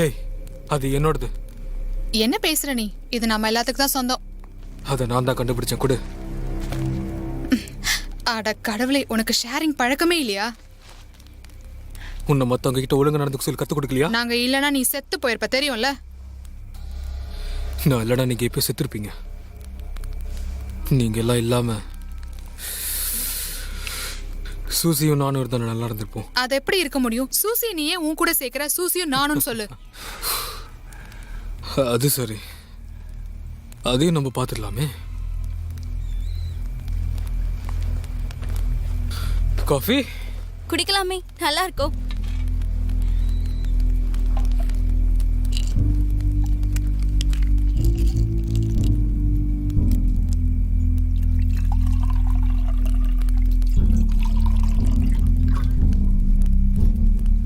ஏய், அது என்னோடது. என்ன பேசுற நீ? இது நம்ம எல்லாத்துக்கும் தான் சொந்தம். அதை நான் தான் கண்டுபிடிச்சேன், கொடு. அட கடவுளே, உனக்கு ஷேரிங் பழக்கமே இல்லையா? உன்னை மத்தவங்க கிட்ட ஒழுங்கு நடந்துக்க சொல்லி கத்து கொடுக்கலையா? நாங்க இல்லனா நீ செத்து போயிருப்ப, தெரியும்ல. நான் இல்லடா, நீங்க எப்போ செத்துருப்பீங்க. நீங்க எல்லாம் இல்லாம சூசியும் நானும் இருந்தாலும் நல்லா இருந்திருப்போம். அது எப்படி இருக்க முடியும்? சூசி நீ ஏன் உன் கூட சேர்க்கிற? சூசியும் நானும் சொல்லு. அது சரி, அதையும் நம்ம பார்த்துடலாமே. காஃபி குடிக்கலாமே, நல்லா இருக்கும்.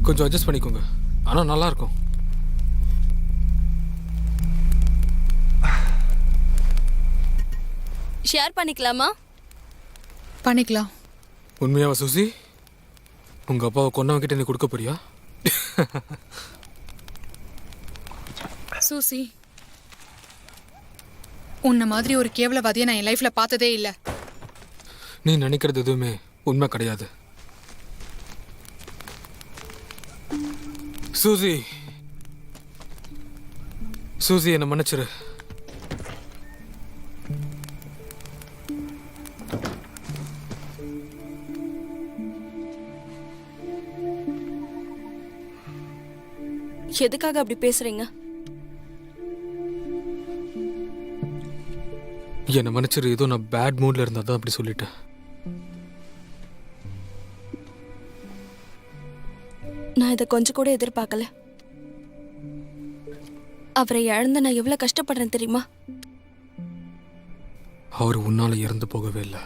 கொஞ்சம் அட்ஜஸ்ட் பண்ணிக்கோங்க, ஆனா நல்லா இருக்கும். ஷேர் பண்ணிக்கலாமா? பண்ணிக்கலாம். உண்மையாவா சூசி? உங்க அப்பாவை கொன்னவங்க கிட்ட நீ கொடுக்க போறியா? சூசி, உன்ன மாதிரி ஒரு கேவலவாதியை நான் என் லைஃப்ல பார்த்ததே இல்ல. நீ நினைக்கிறது எதுவுமே உண்மை கிடையாது சூசி. சூசி, என்னை மன்னிச்சிரு. எதுக்காக அப்படி பேசுறீங்க? என்னை மன்னிச்சிரு, ஏதோ நான் பேட் மூட்ல இருந்தா தான் அப்படி சொல்லிட்டேன். நான் இதை கொஞ்சம் கூட எதிர்பார்க்கல. அவரை இழந்து நான் எவ்வளவு கஷ்டப்படுறேன் தெரியுமா? அவர் உன்னால இறந்து போகவே இல்லை.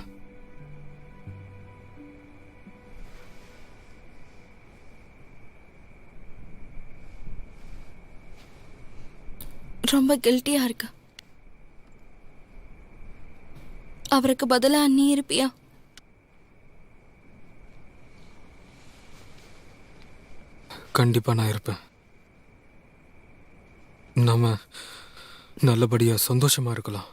ரொம்ப கில்ட்டியா இருக்கு. அவருக்கு பதிலா நீ இருப்பியா? கண்டிப்பா நான் இருப்பேன். நாம நல்லபடியா சந்தோஷமா இருக்கலாம்.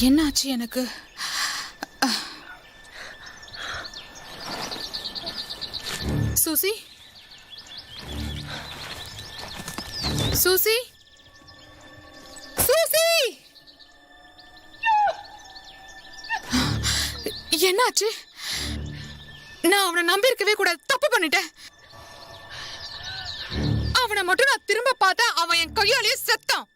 என்னாச்சு எனக்கு? சூசி, சூசி, சூசி, என்னாச்சு? நான் அவனை நம்பி இருக்கவே கூடாது, தப்பு பண்ணிட்டேன். அவனை மட்டும் நான் திரும்ப பார்த்தேன், அவன் என் கையாலேயே செத்தான்.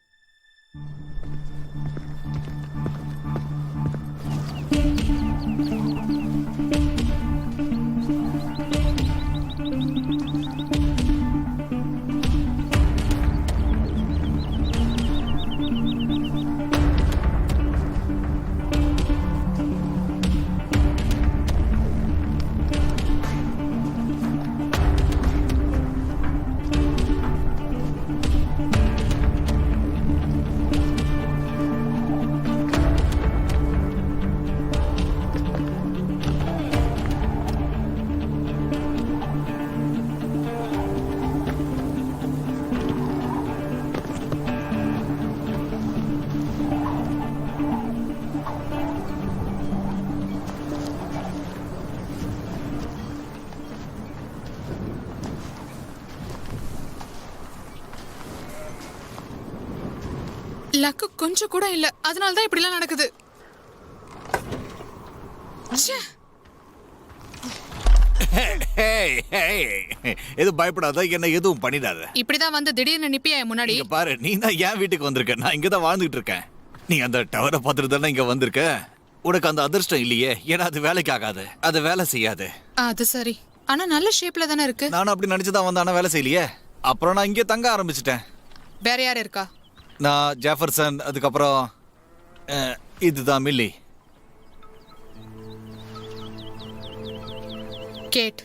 லக்கு கொஞ்சம் கூட இல்ல, அதனால தான் இப்படி எல்லாம் நடக்குது. ச்சே. எதுவும் பயப்படாத, என்ன எதுவும் பண்ணிடாத. இப்படிதான் வந்து திடீர்னு நிப்பியா என் முன்னாடி? இங்க பாரு, நீ தான் என் வீட்டுக்கு வந்திருக்க, நான் இங்க தான் வாழ்ந்துட்டு இருக்கேன். நீ அந்த டவரை பார்த்துட்டு தானே இங்க வந்திருக்க. உனக்கு அந்த அதிர்ஷ்டம் இல்லையே, ஏன்னா அது வேலைக்கு ஆகாது, அது வேலை செய்யாது. அது சரி, ஆனா நல்ல ஷேப்ல தானே இருக்கு. நானும் அப்படி நினைச்சுதான் வந்தேன், ஆனா வேலை செய்யலையே. அப்புறம் நான் இங்கே தங்க ஆரம்பிச்சிட்டேன். வேற யார் இருக்கா? நான் ஜெஃபர்சன், அதுக்கப்புறம் இதுதான் மில்லி. கேட்.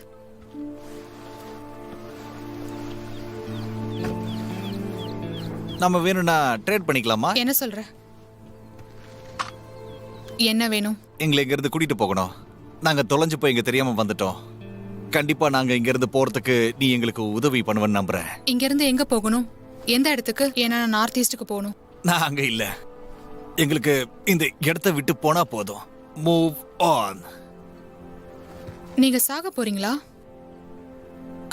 நம்ம வேணும்னா ட்ரேட் பண்ணிக்கலாமா? என்ன சொல்ற? என்ன வேணும்? எங்களை இங்க இருந்து கூட்டிட்டு போகணும். நாங்க தொலைஞ்சு போய் இங்க தெரியாம வந்துட்டோம். கண்டிப்பா நாங்க இங்க இருந்து போறதுக்கு நீ எங்களுக்கு உதவி பண்ணுவேன்னு நம்புறேன். இங்க இருந்து எங்க போகணும்? எந்த இடத்துக்கு? ஏன்னா நான் நார்த் ஈஸ்டுக்கு போகணும். நான் அங்க இல்ல, எங்களுக்கு இந்த இடத்தை விட்டு போனா போதும். Move on. நீங்க சாக போறீங்களா?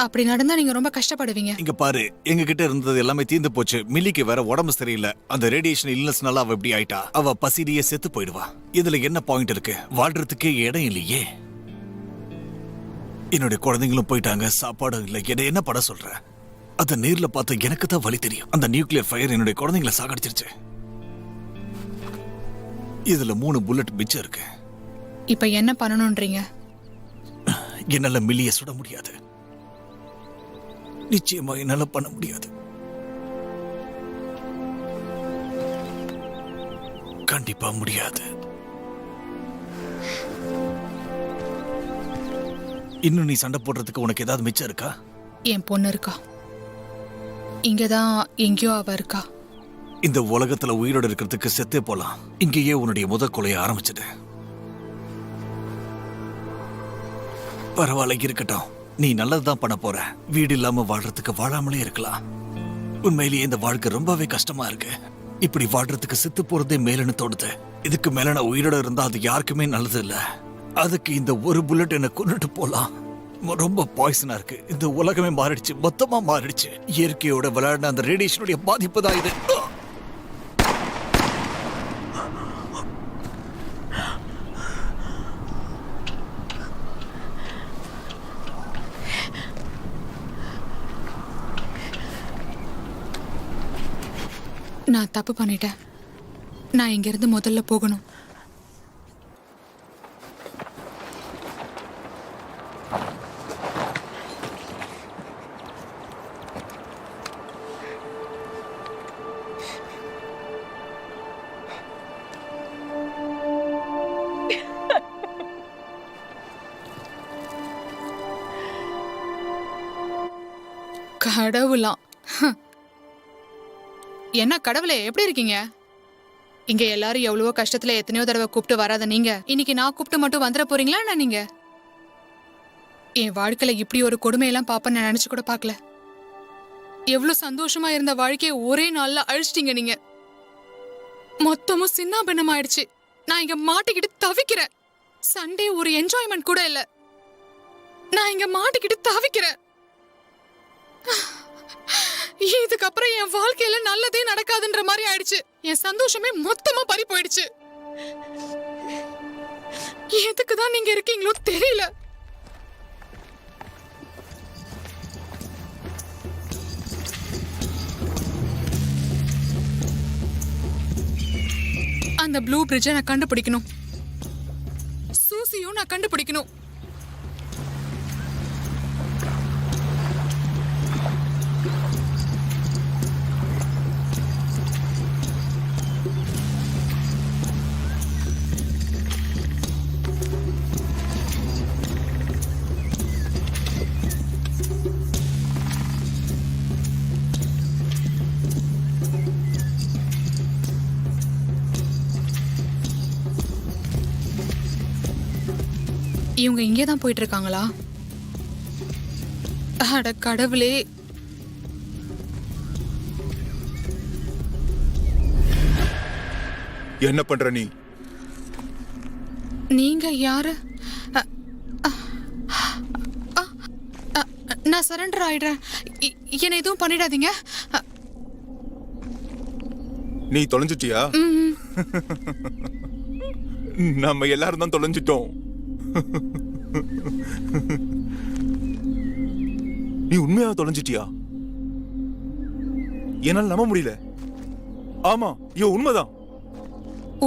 அப்படி நடந்தா நீங்க ரொம்ப கஷ்டப்படுவீங்க. இங்க பாரு, எங்க கிட்ட இருந்தது எல்லாமே தீர்ந்து போச்சு. மில்லிக்கு வேற உடம்பு சரியில்லை. அந்த ரேடியேஷன் இல்னஸ்னால அவ எப்படி ஆயிட்டா. அவ பசிடியே செத்து போயிடுவா. இதுல என்ன பாயிண்ட் இருக்கு? வாழ்றதுக்கே இடம் இல்லையே. என்னுடைய குழந்தைங்களும் போயிட்டாங்க, சாப்பாடும் இல்லை. என்ன பண்ண சொல்ற? அத நேர்ல பார்த்த எனக்கு தான் வலி தெரியும். அந்த நியூக்ளியர் ஃபயர் என்னுடைய குழந்தைங்களை சாகடிச்சிருச்சு. இதுல 3 புல்லட் மிச்சம் இருக்கு. இப்ப என்ன பண்ணணும்ன்றீங்க? என்னால மில்லிய சுட முடியாது. நிச்சயமா என்னால பண்ண முடியாது. கண்டிப்பா முடியாது. இன்னும் நீ சண்டை போடுறதுக்கு உனக்கு ஏதாவது மிச்சம் இருக்கா? என் பொண்ணு இருக்கா. இங்கதான் எங்கேயோ அவ இருக்கா. இந்த உலகத்துல உயிரோட இருக்கிறதுக்கு செத்தே போலாம். இங்கேயே உன்னுடைய கொலையை ஆரம்பிச்சிடு. பரவாயில்ல, இருக்கட்டும். நீ நல்லதுதான் பண்ண போற. வீடு இல்லாம வாழ்றதுக்கு வாழாமலே இருக்கலாம். உண்மையிலேயே இந்த வாழ்க்கை ரொம்பவே கஷ்டமா இருக்கு. இப்படி வாழ்றதுக்கு செத்து போறதே மேலன்னு தோணுது. இதுக்கு மேல நான் உயிரோட இருந்தா அது யாருக்குமே நல்லது இல்ல. அதுக்கு இந்த ஒரு புல்லட் என்ன கொண்டுட்டு போலாம். ரொம்ப பாய்சனா இருக்கு. இந்த உலகமே மாறிடுச்சு, மொத்தமா மாறிடுச்சு. இயற்கையோட விளையாடின அந்த ரேடியேஷனுடைய பாதிப்பு தான் இது. நான் தப்பு பண்ணிட்டேன். நான் இங்க இருந்து முதல்ல போகணும். கடவுளாம். என்ன கடவுளே, எப்படி இருக்கீங்க? இங்க எல்லாரும் எவ்வளவோ கஷ்டத்துல எத்தனையோ தடவை கூப்பிட்டு வராத நீங்க இன்னைக்கு நான் கூப்பிட்டு மட்டும் வந்துட போறீங்களா? என்ன நீங்க என் வாழ்க்கையில இப்படி ஒரு கொடுமையெல்லாம் பாப்பேன்னு நான் நினைச்சு கூட பார்க்கல. எவ்வளவு சந்தோஷமா இருந்த வாழ்க்கையை ஒரே நாள்ல அழிச்சிட்டீங்க நீங்க. மொத்தமும் சின்ன பின்னமாயிடுச்சு. நான் இங்க மாட்டிக்கிட்டு தவிக்கிறேன். சண்டே ஒரு என்ஜாய்மெண்ட் கூட இல்ல. நான் இங்க மாட்டிக்கிட்டு தவிக்கிறேன். இதுக்கப்புறம் என் வாழ்க்கையில நல்லதே நடக்காதுன்ற மாதிரி ஆயிடுச்சு. என் சந்தோஷமே மொத்தமா பறி போயிடுச்சு. எதுக்குதான் நீங்க இருக்கீங்களோ தெரியல. அந்த ப்ளூ பிரிட்ஜை நான் கண்டுபிடிக்கணும். சூசியும் நான் கண்டுபிடிக்கணும். இவங்க இங்கே தான் போயிட்டு இருக்காங்களா? அட கடவுளே. என்ன பண்ற நீ? நீங்க யாரு? நான் சரண்டர் ஆயிடுறேன். என்ன எதுவும் பண்ணிடாதீங்க. நீ தொலைஞ்சிட்டியா? நம்ம எல்லாரும் தான் தொலைஞ்சிட்டோம். நீ உண்மையா தொலைஞ்சிட்டியா? என்னால நம்ப முடியல. ஆமா, ஐயோ உண்மைதான்.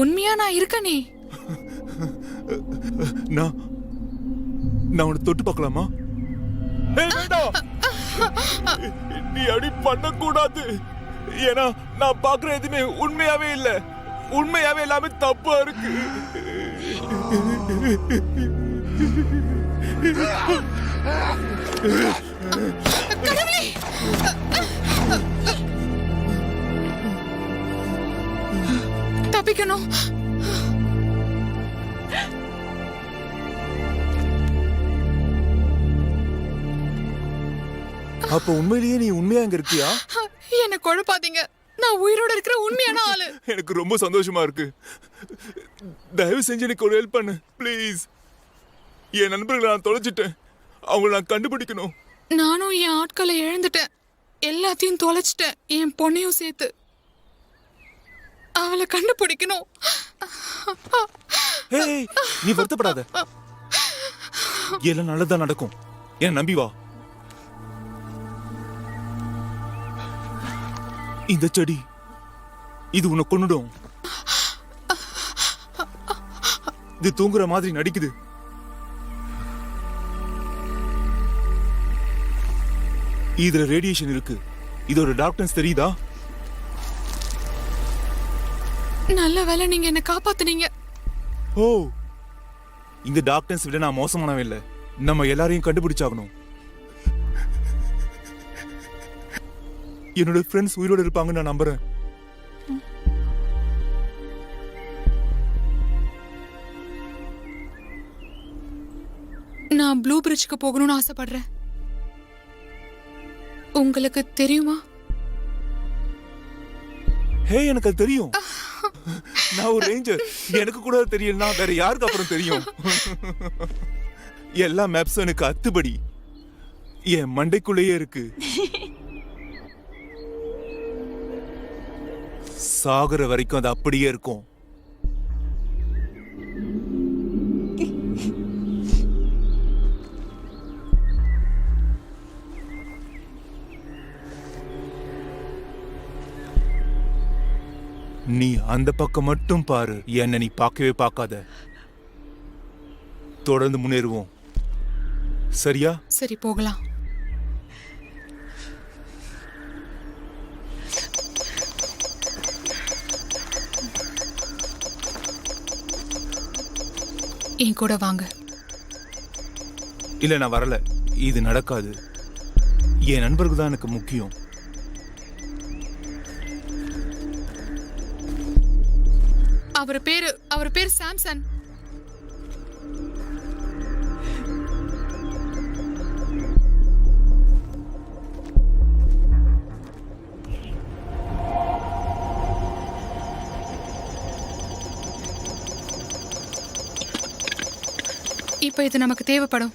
உண்மையா நான் இருக்கனே. நான் உன்னை தொட்டு பார்க்கலாமா? நீ அடி பண்ண கூடாது. ஏன்னா நான் பாக்குற எதுவுமே உண்மையாவே இல்ல. உண்மையாவே எல்லாமே தப்பா இருக்கு. தப்பிக்கணும். அப்ப உண்மையிலேயே நீ உண்மையா இங்க இருக்கியா? என்ன குழப்பாதீங்க. நான் உயிரோட இருக்கிற உண்மையான ஆளு. எனக்கு ரொம்ப சந்தோஷமா இருக்கு. தயவு செஞ்சு எனக்கு ஒரு ஹெல்ப் பண்ணு ப்ளீஸ். என் நண்பர்களை நான் தொலைச்சிட்டேன். அவங்களை நான் கண்டுபிடிக்கணும். நானும் என் ஆட்களை இழந்துட்டேன். எல்லாத்தையும் தொலைச்சிட்டேன், என் பொண்ணையும் சேர்த்து. அவளை கண்டுபிடிக்கணும். ஏய், நீ வருத்தப்படாத. எல்லாம் நல்லதா நடக்கும். என்ன நம்பி வா. இந்த செடி இது உன்னை கொன்னுடும். இது தூங்குற மாதிரி நடிக்குது. இதுல ரேடியேஷன் இருக்கு. இதோட டார்க்னஸ் தெரியுதா? நல்ல வேளை நீங்க என்ன காப்பாத்துனீங்க. ஓ, இந்த டார்க்னஸ் விட நான் மோசமானவே இல்லை. நம்ம எல்லாரையும் கண்டுபிடிச்சாகணும். என்னோட ஃப்ரெண்ட்ஸ் உயிரோட இருப்பாங்கன்னு நான் நம்புறேன். நான் ப்ளூ பிரிட்ஜ்க்கு போகணும்னு ஆசைப்படுறேன். உங்களுக்கு தெரியுமா? ஹே, எனக்கு அது தெரியும். நான் ஒரு ரேஞ்சர். எனக்கு கூட தெரியலனா வேற யாருக்கு அப்புறம் தெரியும்? எல்லா மேப்ஸும் எனக்கு அத்துபடி என் மண்டைக்குள்ளேயே இருக்கு. சாகுற வரைக்கும் அது அப்படியே இருக்கும். நீ அந்த பக்கம் மட்டும் பாரு. என்ன நீ பார்க்கவே பார்க்காத. தொடர்ந்து முன்னேறுவோம். சரியா? சரி, போகலாம். என் கூட வாங்க. இல்ல, நான் வரல. இது நடக்காது. என் நண்பர்கள் தான் எனக்கு முக்கியம். அவர் பேர் சாம்சன். அப்ப இது நமக்கு தேவைப்படும்.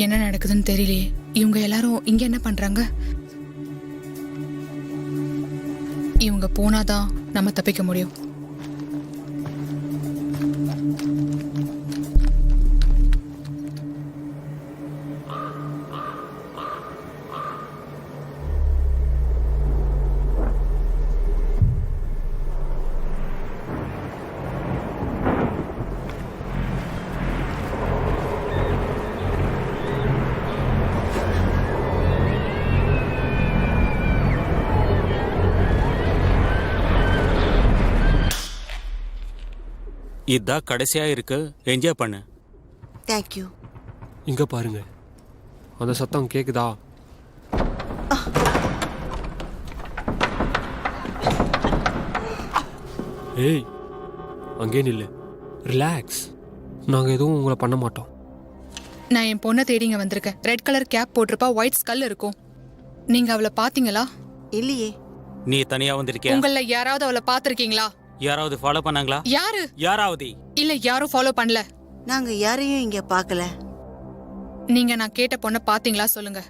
என்ன நடக்குதுன்னு தெரியலையே. இவங்க எல்லாரும் இங்க என்ன பண்றாங்க? இவங்க போனாதான் நம்ம தப்பிக்க முடியும். இதான் கடைசியா இருக்கு, என்ஜாய் பண்ணு. தேங்க்யூ. இங்க பாருங்க, அந்த சத்தம் கேக்குதா? ஏய், அங்கே நில்லு, ரிலாக்ஸ். நாங்க எதுவும் உங்களை பண்ண மாட்டோம். நான் என் பொண்ணை தேடிங்க வந்திருக்கேன். ரெட் கலர் கேப் போட்டிருப்பா, ஒயிட் ஸ்கல் இருக்கும். நீங்க அவளை பாத்தீங்களா? இல்லையே. நீ தனியா வந்திருக்கியா? உங்கள யாராவது அவளை பாத்திருக்கீங்களா? யாராவது ஃபாலோ பண்ணாங்களா? யாரு? யாராவது இல்ல, யாரும் ஃபாலோ பண்ணல. நாங்க யாரையும் இங்க பார்க்கல. நீங்க நான் கேட்ட பொண்ணை பாத்தீங்களா சொல்லுங்க.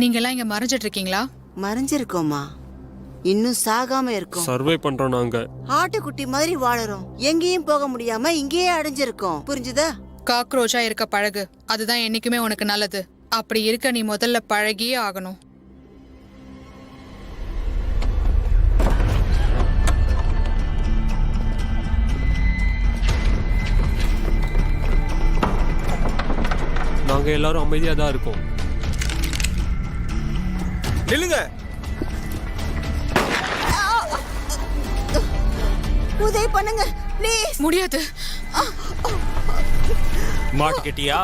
நீங்க எல்லாம் இங்க மறைஞ்சிட்டு இருக்கீங்களா? மறைஞ்சிருக்கோமா? இன்னும் சாகாம இருக்கோம். சர்வே பண்றோம் நாங்க. ஆட்டுக்குட்டி மாதிரி வாழறோம். எங்கேயும் போக முடியாம இங்கேயே அடைஞ்சிருக்கோம். புரிஞ்சுதா? காக்ரோச்சா இருக்க பழகு, அதுதான் என்னைக்குமே உனக்கு நல்லது. அப்படி இருக்க நீ முதல்ல பழகியே ஆகணும். நாங்க எல்லாரும் அமைதியா தான் இருக்கோம். நில்லுங்க. உதவி பண்ணுங்க ப்ளீஸ். முடியாது. மாட்டிக்கிட்டியா?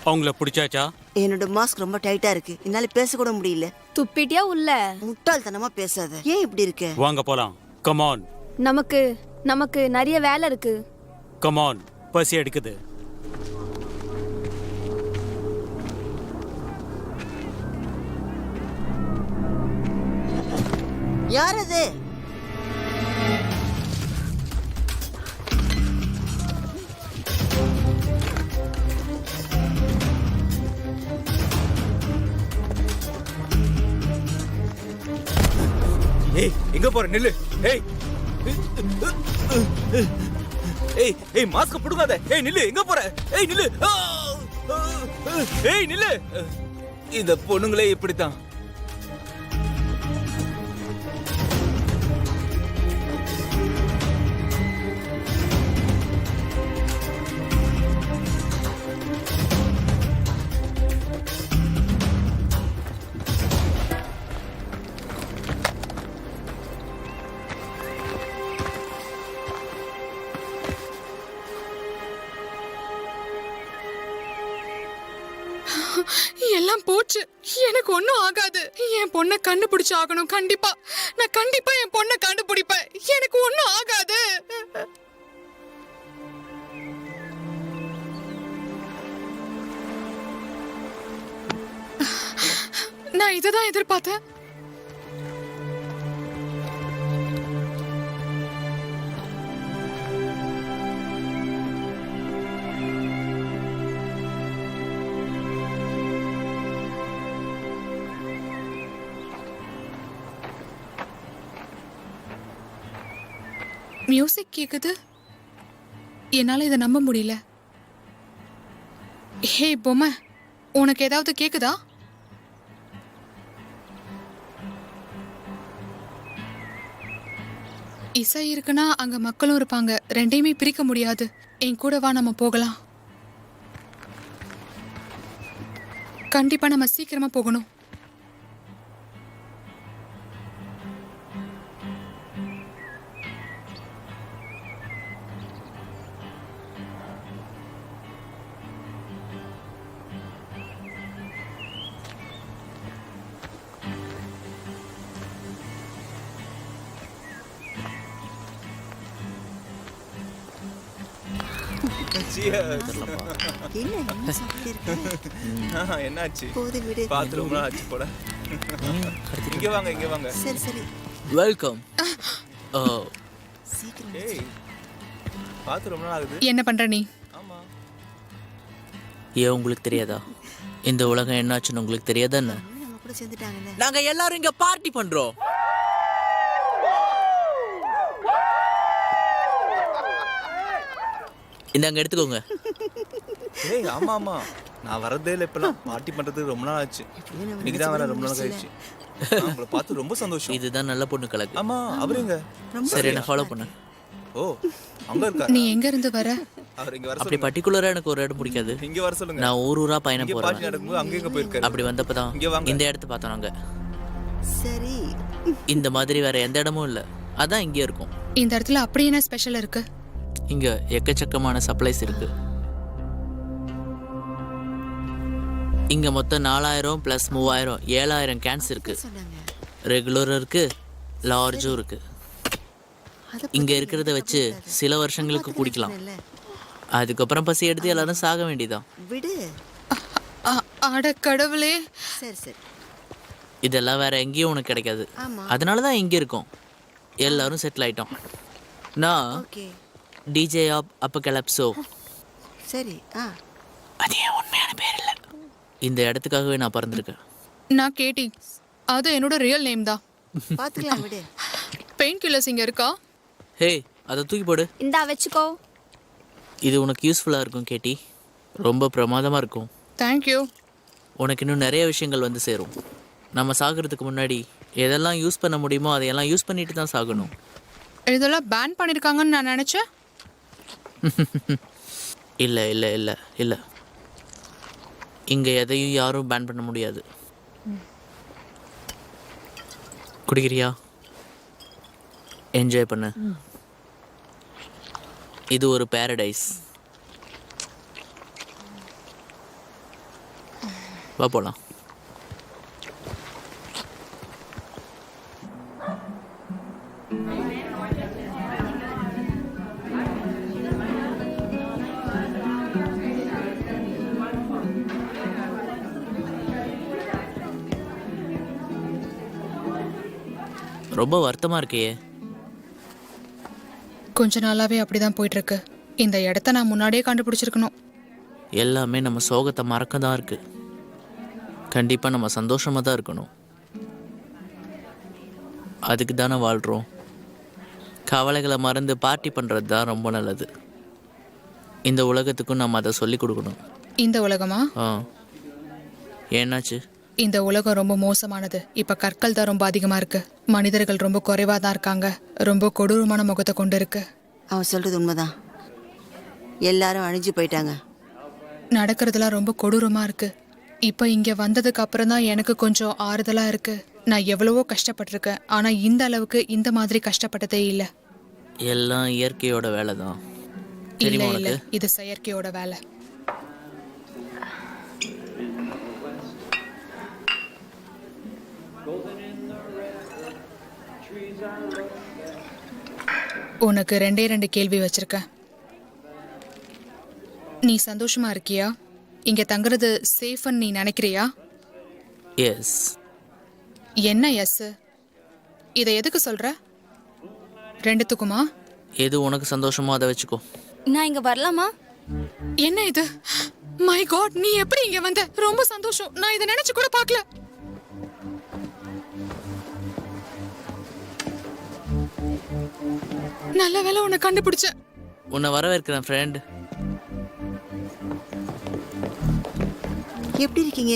அவங்கள பிடிச்சாச்சா? என்னோட மாஸ்க் ரொம்ப டைட்டா இருக்கு, என்னால பேச கூட முடியல. துப்பிட்டியா உள்ள? முட்டாள்தனமா பேசாத. ஏன் இப்படி இருக்க? வாங்க போலாம். Come on. நமக்கு நிறைய வேலை இருக்கு. கம் ஆன், பசி எடுக்குது. யார் அது? ஏய், எங்க போற? நில்லு. ஏய், ஏய், ஏய், மாஸ்க் புடுங்காத. ஏய், நில்லு. எங்க போற? ஏய், நில்லு. ஏய் நில்லு. இந்த பொண்ணுங்களே இப்படித்தான். எல்லாம் போச்சு. எனக்கு ஒண்ணும் ஆகாது. என் பொண்ணை கண்டுபிடிச்சு ஆகணும். கண்டிப்பா நான் கண்டிப்பா என் பொண்ணை கண்டுபிடிப்பேன். எனக்கு ஒண்ணும் ஆகாது. நான் இததான் எதிர்பார்த்தேன். மியூசிக் கேக்குது. என்னால இதை நம்ப முடியல. ஹே பொம்மை, உனக்கு ஏதாவது கேக்குதா? இசை இருக்குன்னா அங்க மக்களும் இருப்பாங்க. ரெண்டையுமே பிரிக்க முடியாது. என் கூட வா, நம்ம போகலாம். கண்டிப்பா நம்ம சீக்கிரமா போகணும். என்ன இன்னும் சாப்பிட்டு இருக்க? என்னாச்சு? போது விடு. பார்த்து ரொம்ப நாள் ஆச்சு போல. இங்க வாங்க, இங்க வாங்க. சரி சரி, வெல்கம். சீக்கிரம் ஏய், பார்த்து ரொம்ப நாள் ஆகுது. என்ன பண்ற நீ? ஆமா. ஏன் உங்களுக்கு தெரியாதா? இந்த உலகம் என்னாச்சுன்னு உங்களுக்கு தெரியாதா என்ன? நம்ம கூட சேர்ந்துட்டாங்கல்ல. நாங்க எல்லாரும் இங்க பார்ட்டி பண்றோம். இந்தாங்க எடுத்துக்கோங்க. ஏய் ஆமா ஆமா, நான் வரதே இல்லை. இப்பெல்லாம் பார்ட்டி பண்றது ரொம்ப நாள் ஆச்சு. இன்னைக்கு தான் வர, ரொம்ப நாள் கழிச்சு. உங்களை பார்த்து ரொம்ப சந்தோஷம். இதுதான் நல்ல பொண்ணு கலக்கு. ஆமா, அவருங்க. சரி, என்ன ஃபாலோ பண்ணு. ஓ, அங்க இருக்காரு. நீ எங்க இருந்து வர? அவர் இங்க வர அப்படி பர்டிகுலரா எனக்கு ஒரு இடம் பிடிக்காது. இங்க வர சொல்லுங்க. நான் ஊரா பயணம் இங்க போறேன். பார்ட்டி நடக்கும்போது அங்க எங்க போயிருக்காரு. அப்படி வந்தப்பதான் இங்க வாங்க. இந்த இடத்தை பார்த்தோம் நாங்க. சரி, இந்த மாதிரி வேற எந்த இடமும் இல்ல, அதான் இங்கே இருக்கும். இந்த இடத்துல அப்படி என்ன ஸ்பெஷல் இருக்கு? இங்க எக்கச்சக்கமான சப்ளைஸ் இருக்கு. இங்க மொத்தம் 4000 + 3000 7000 கேன்ஸ் இருக்கு. சொன்னாங்க. ரெகுலரும் இருக்கு, லார்ஜும் இருக்கு. அத இங்க இருக்கிறத வச்சு சில வருஷங்களுக்கு குடிக்கலாம். இல்ல, அதுக்கப்புறம் பசி எடுத்து எல்லாரும் சாக வேண்டியதான். விடு. அட கடவுளே. சரி சரி. இதெல்லாம் வேற எங்கேயும் உனக்கு கிடைக்காது. ஆமா. அதனாலதான் இங்க இருக்கோம். எல்லாரும் செட்டில் ஆயிட்டோம். நான் ஓகே. DJ app அப்பகலப்சோ. சரி. அது என் உண்மையான பேர் இல்ல. இந்த இடத்துக்காகவே நான் பிறந்திருக்கேன். நான் கேட்டி, அது என்னோட ரியல் நேம் தான். பாத்துக்கலாம், விடு. பெயின் கில்லர்ஸ் இங்க இருக்கா? ஹே, அதை தூக்கி போடு. இந்தா வச்சுக்கோ. இது உனக்கு யூஸ்ஃபுல்லா இருக்கும் கேட்டி. ரொம்ப பிரமாதமா இருக்கும். தேங்க்யூ. உனக்கு இன்னும் நிறைய விஷயங்கள் வந்து சேரும். நம்ம சாகிறதுக்கு முன்னாடி எதெல்லாம் யூஸ் பண்ண முடியுமோ அதையெல்லாம் யூஸ் பண்ணிட்டு தான் சாகணும். இதெல்லாம் பேன் பண்ணிருக்காங்கன்னு நான் நினைச்சேன். இல்லை இல்லை இல்லை இல்லை, இங்கே எதையும் யாரும் பேன் பண்ண முடியாது. குடிக்கிறியா? என்ஜாய் பண்ணு. இது ஒரு பேரடைஸ். வா போலாம். ரொம்ப வருத்தமா இருக்கையே. கொஞ்ச நாளாவே அப்படிதான் போயிட்டு இருக்கு. இந்த இடத்த நான் முன்னாடியே கண்டுபிடிச்சிருக்கணும். எல்லாமே நம்ம சோகத்தை மறக்க தான் இருக்கு. கண்டிப்பா நம்ம சந்தோஷமா தான் இருக்கணும். அதுக்கு தானே வாழ்றோம். கவலைகளை மறந்து பார்ட்டி பண்றது தான் ரொம்ப நல்லது. இந்த உலகத்துக்கும் நம்ம அதை சொல்லி கொடுக்கணும். இந்த உலகமா? ஆ என்னாச்சு? இந்த உலகம் ரொம்ப மோசமானது. இப்ப கற்கள் தான் ரொம்ப அதிகமா இருக்கு. மனிதர்கள் ரொம்ப குறைவா தான் இருக்காங்க. ரொம்ப கொடூரமான முகத்தை கொண்டு இருக்கு. அவன் சொல்றது உண்மைதான். எல்லாரும் அழிஞ்சு போயிட்டாங்க. நடக்கிறதுலாம் ரொம்ப கொடூரமா இருக்கு. இப்ப இங்க வந்ததுக்கு அப்புறம் தான் எனக்கு கொஞ்சம் ஆறுதலா இருக்கு. நான் எவ்வளவோ கஷ்டப்பட்டிருக்கேன், ஆனா இந்த அளவுக்கு இந்த மாதிரி கஷ்டப்பட்டதே இல்லை. எல்லாம் இயற்கையோட வேலை தான். இல்ல தெரியுமா இல்ல, உனக்கு? இது செயற்கையோட வேலை. உனக்கு 2 கேள்வி வச்சிருக்கேன். நீ சந்தோஷமா இருக்கியா? இங்க தங்குறது சேஃப்னு நீ நினைக்கிறியா? எஸ். என்ன எஸ்? இதை எதுக்கு சொல்ற? 2த்துக்குமா? எது உனக்கு சந்தோஷமோ அதை வச்சுக்கோ. நான் இங்க வரலாமா? என்ன இது? மை காட், நீ எப்படி இங்க வந்த? ரொம்ப சந்தோஷம். நான் இதை நினைச்சு கூட பார்க்கல. நல்ல வேளை உன்னை கண்டுபிடிச்சேன். உன்னை வரவேற்கிறேன் ஃப்ரெண்ட். எப்படி இருக்கீங்க?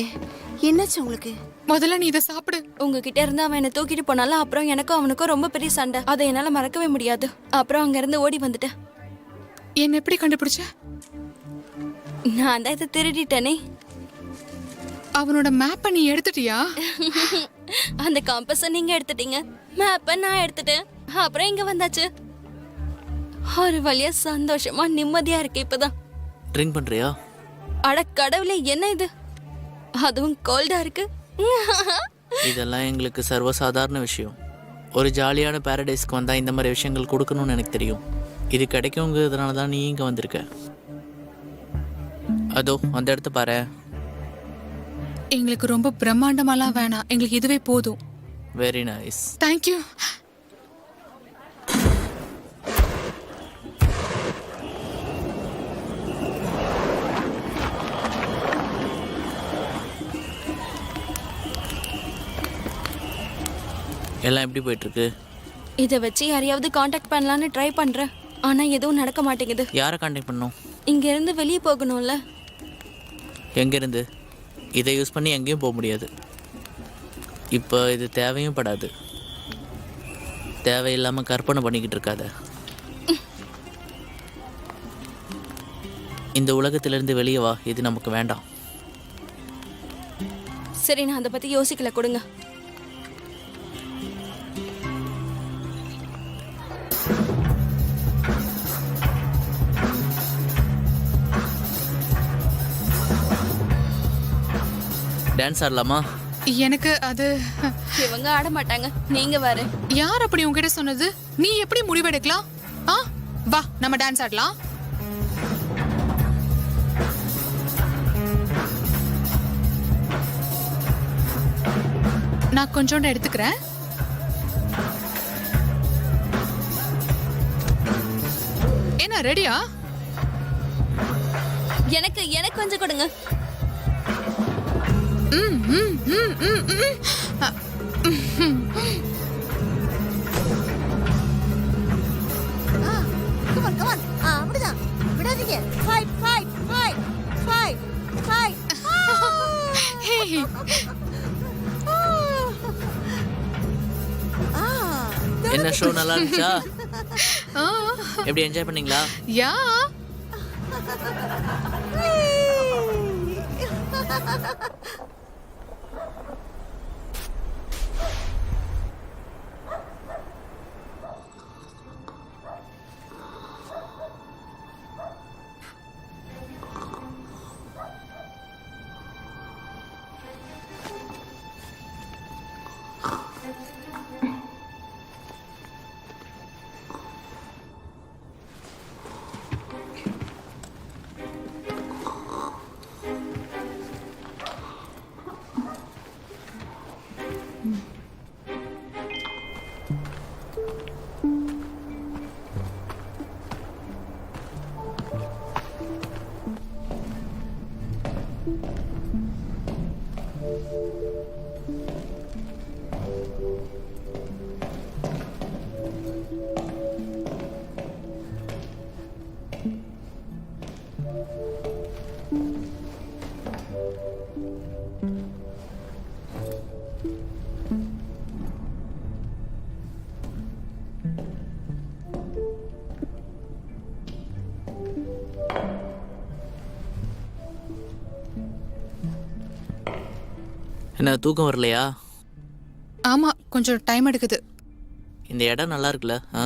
என்னாச்சு உங்களுக்கு? முதல்ல நீ இதை சாப்பிடு. உங்ககிட்ட இருந்து அவன் என்னை தூக்கிட்டு போனாலும் அப்புறம் எனக்கும் அவனுக்கும் ரொம்ப பெரிய சண்டை. அதை என்னால மறக்கவே முடியாது. அப்புறம் அங்க இருந்து ஓடி வந்துட்டேன். என்ன எப்படி கண்டுபிடிச்ச? நான் தான் இதை திருடிட்டேனே. அவனோட மேப்பை நீ எடுத்துட்டியா? அந்த காம்பஸை நீங்க எடுத்துட்டீங்க, மேப்பை நான் எடுத்துட்டேன். அப்புறம் இங்க வந்தாச்சு. ஒரு வழியா சந்தோஷமா நிம்மதியா இருக்கு இப்பதான். ட்ரிங்க் பண்றியா? அட கடவுளே, என்ன இது? அதுவும் கோல்டா இருக்கு. இதெல்லாம் எங்களுக்கு சர்வசாதாரண விஷயம். ஒரு ஜாலியான பாரடைஸ்க்கு வந்தா இந்த மாதிரி விஷயங்கள் கொடுக்கணும்னு எனக்கு தெரியும். இது கிடைக்குங்கிறதுனால தான் நீ இங்க வந்திருக்க. அதோ அந்த இடத்த பாரு. எங்களுக்கு ரொம்ப பிரம்மாண்டமாலாம் வேணாம், எங்களுக்கு இதுவே போதும். Very nice. தேங்க்யூ. எல்லாம் எப்படி போயிட்டு இருக்கு? இதை வச்சு யாரையாவது காண்டாக்ட் பண்ணலான்னு ட்ரை பண்றேன், ஆனா எதுவும் நடக்க மாட்டேங்குது. யாரை காண்டாக்ட் பண்ணணும்? இங்க இருந்து வெளியே போகணும்ல. எங்கேருந்து? இதை யூஸ் பண்ணி எங்கேயும் போக முடியாது. இப்போ இது தேவையும் படாது. தேவையில்லாமல் கற்பனை பண்ணிக்கிட்டு இருக்காத. இந்த உலகத்திலிருந்து வெளியே வா. இது நமக்கு வேண்டாம். சரி, நான் அதை பத்தி யோசிக்கல, கொடுங்க. டான்ஸ் ஆடலாமா? எனக்கு அது இவங்க ஆட மாட்டாங்க, நீங்க வேற. யார் அப்படி உங்ககிட்ட சொன்னது? நீ எப்படி முடிவெடுக்கலாம்? வா, நம்ம டான்ஸ் ஆடலாம். நான் கொஞ்சோண்டு எடுத்துக்கிறேன். என்ன, ரெடியா? எனக்கு கொஞ்சம் கொடுங்க. அப்படிதான், விடாதீங்க. Fight fight fight fight fight. என்ன ஷோ நல்லா இருந்துச்சா? எப்படி என்ஜாய் பண்ணீங்களா? யா. என்ன தூக்கம் வரலையா? ஆமா, கொஞ்சம் டைம் எடுக்குது. இந்த இடம் நல்லா இருக்குல்ல? ஆ,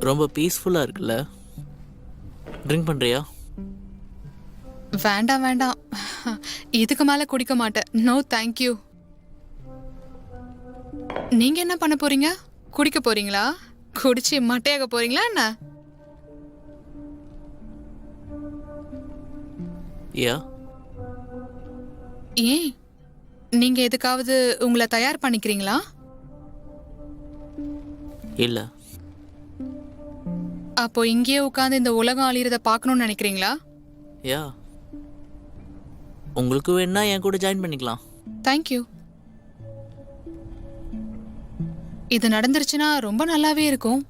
ரொம்ப பீஸ்ஃபுல்லாக இருக்குல்ல? ட்ரிங்க் பண்ணுறியா? வேண்டாம் வேண்டாம், இதுக்கு மேல குடிக்க மாட்டேன். No thank you. நீங்க என்ன பண்ண போறீங்க? குடிக்க போறீங்களா? குடிச்சு மட்டையாக போறீங்களா என்ன? யா, ஏன், நீங்க எதுக்காவது உங்களை தயார் பண்ணிக்கிறீங்களா? இல்லை. அப்போ இங்கேயே உட்காந்து இந்த உலகம் அழியறத பார்க்கணும்னு நினைக்கிறீங்களா? யா, உங்களுக்கு வேணா என் கூட ஜாயின் பண்ணிக்கலாம். தேங்க்யூ. இது நடந்துருச்சுன்னா ரொம்ப நல்லாவே இருக்கும்.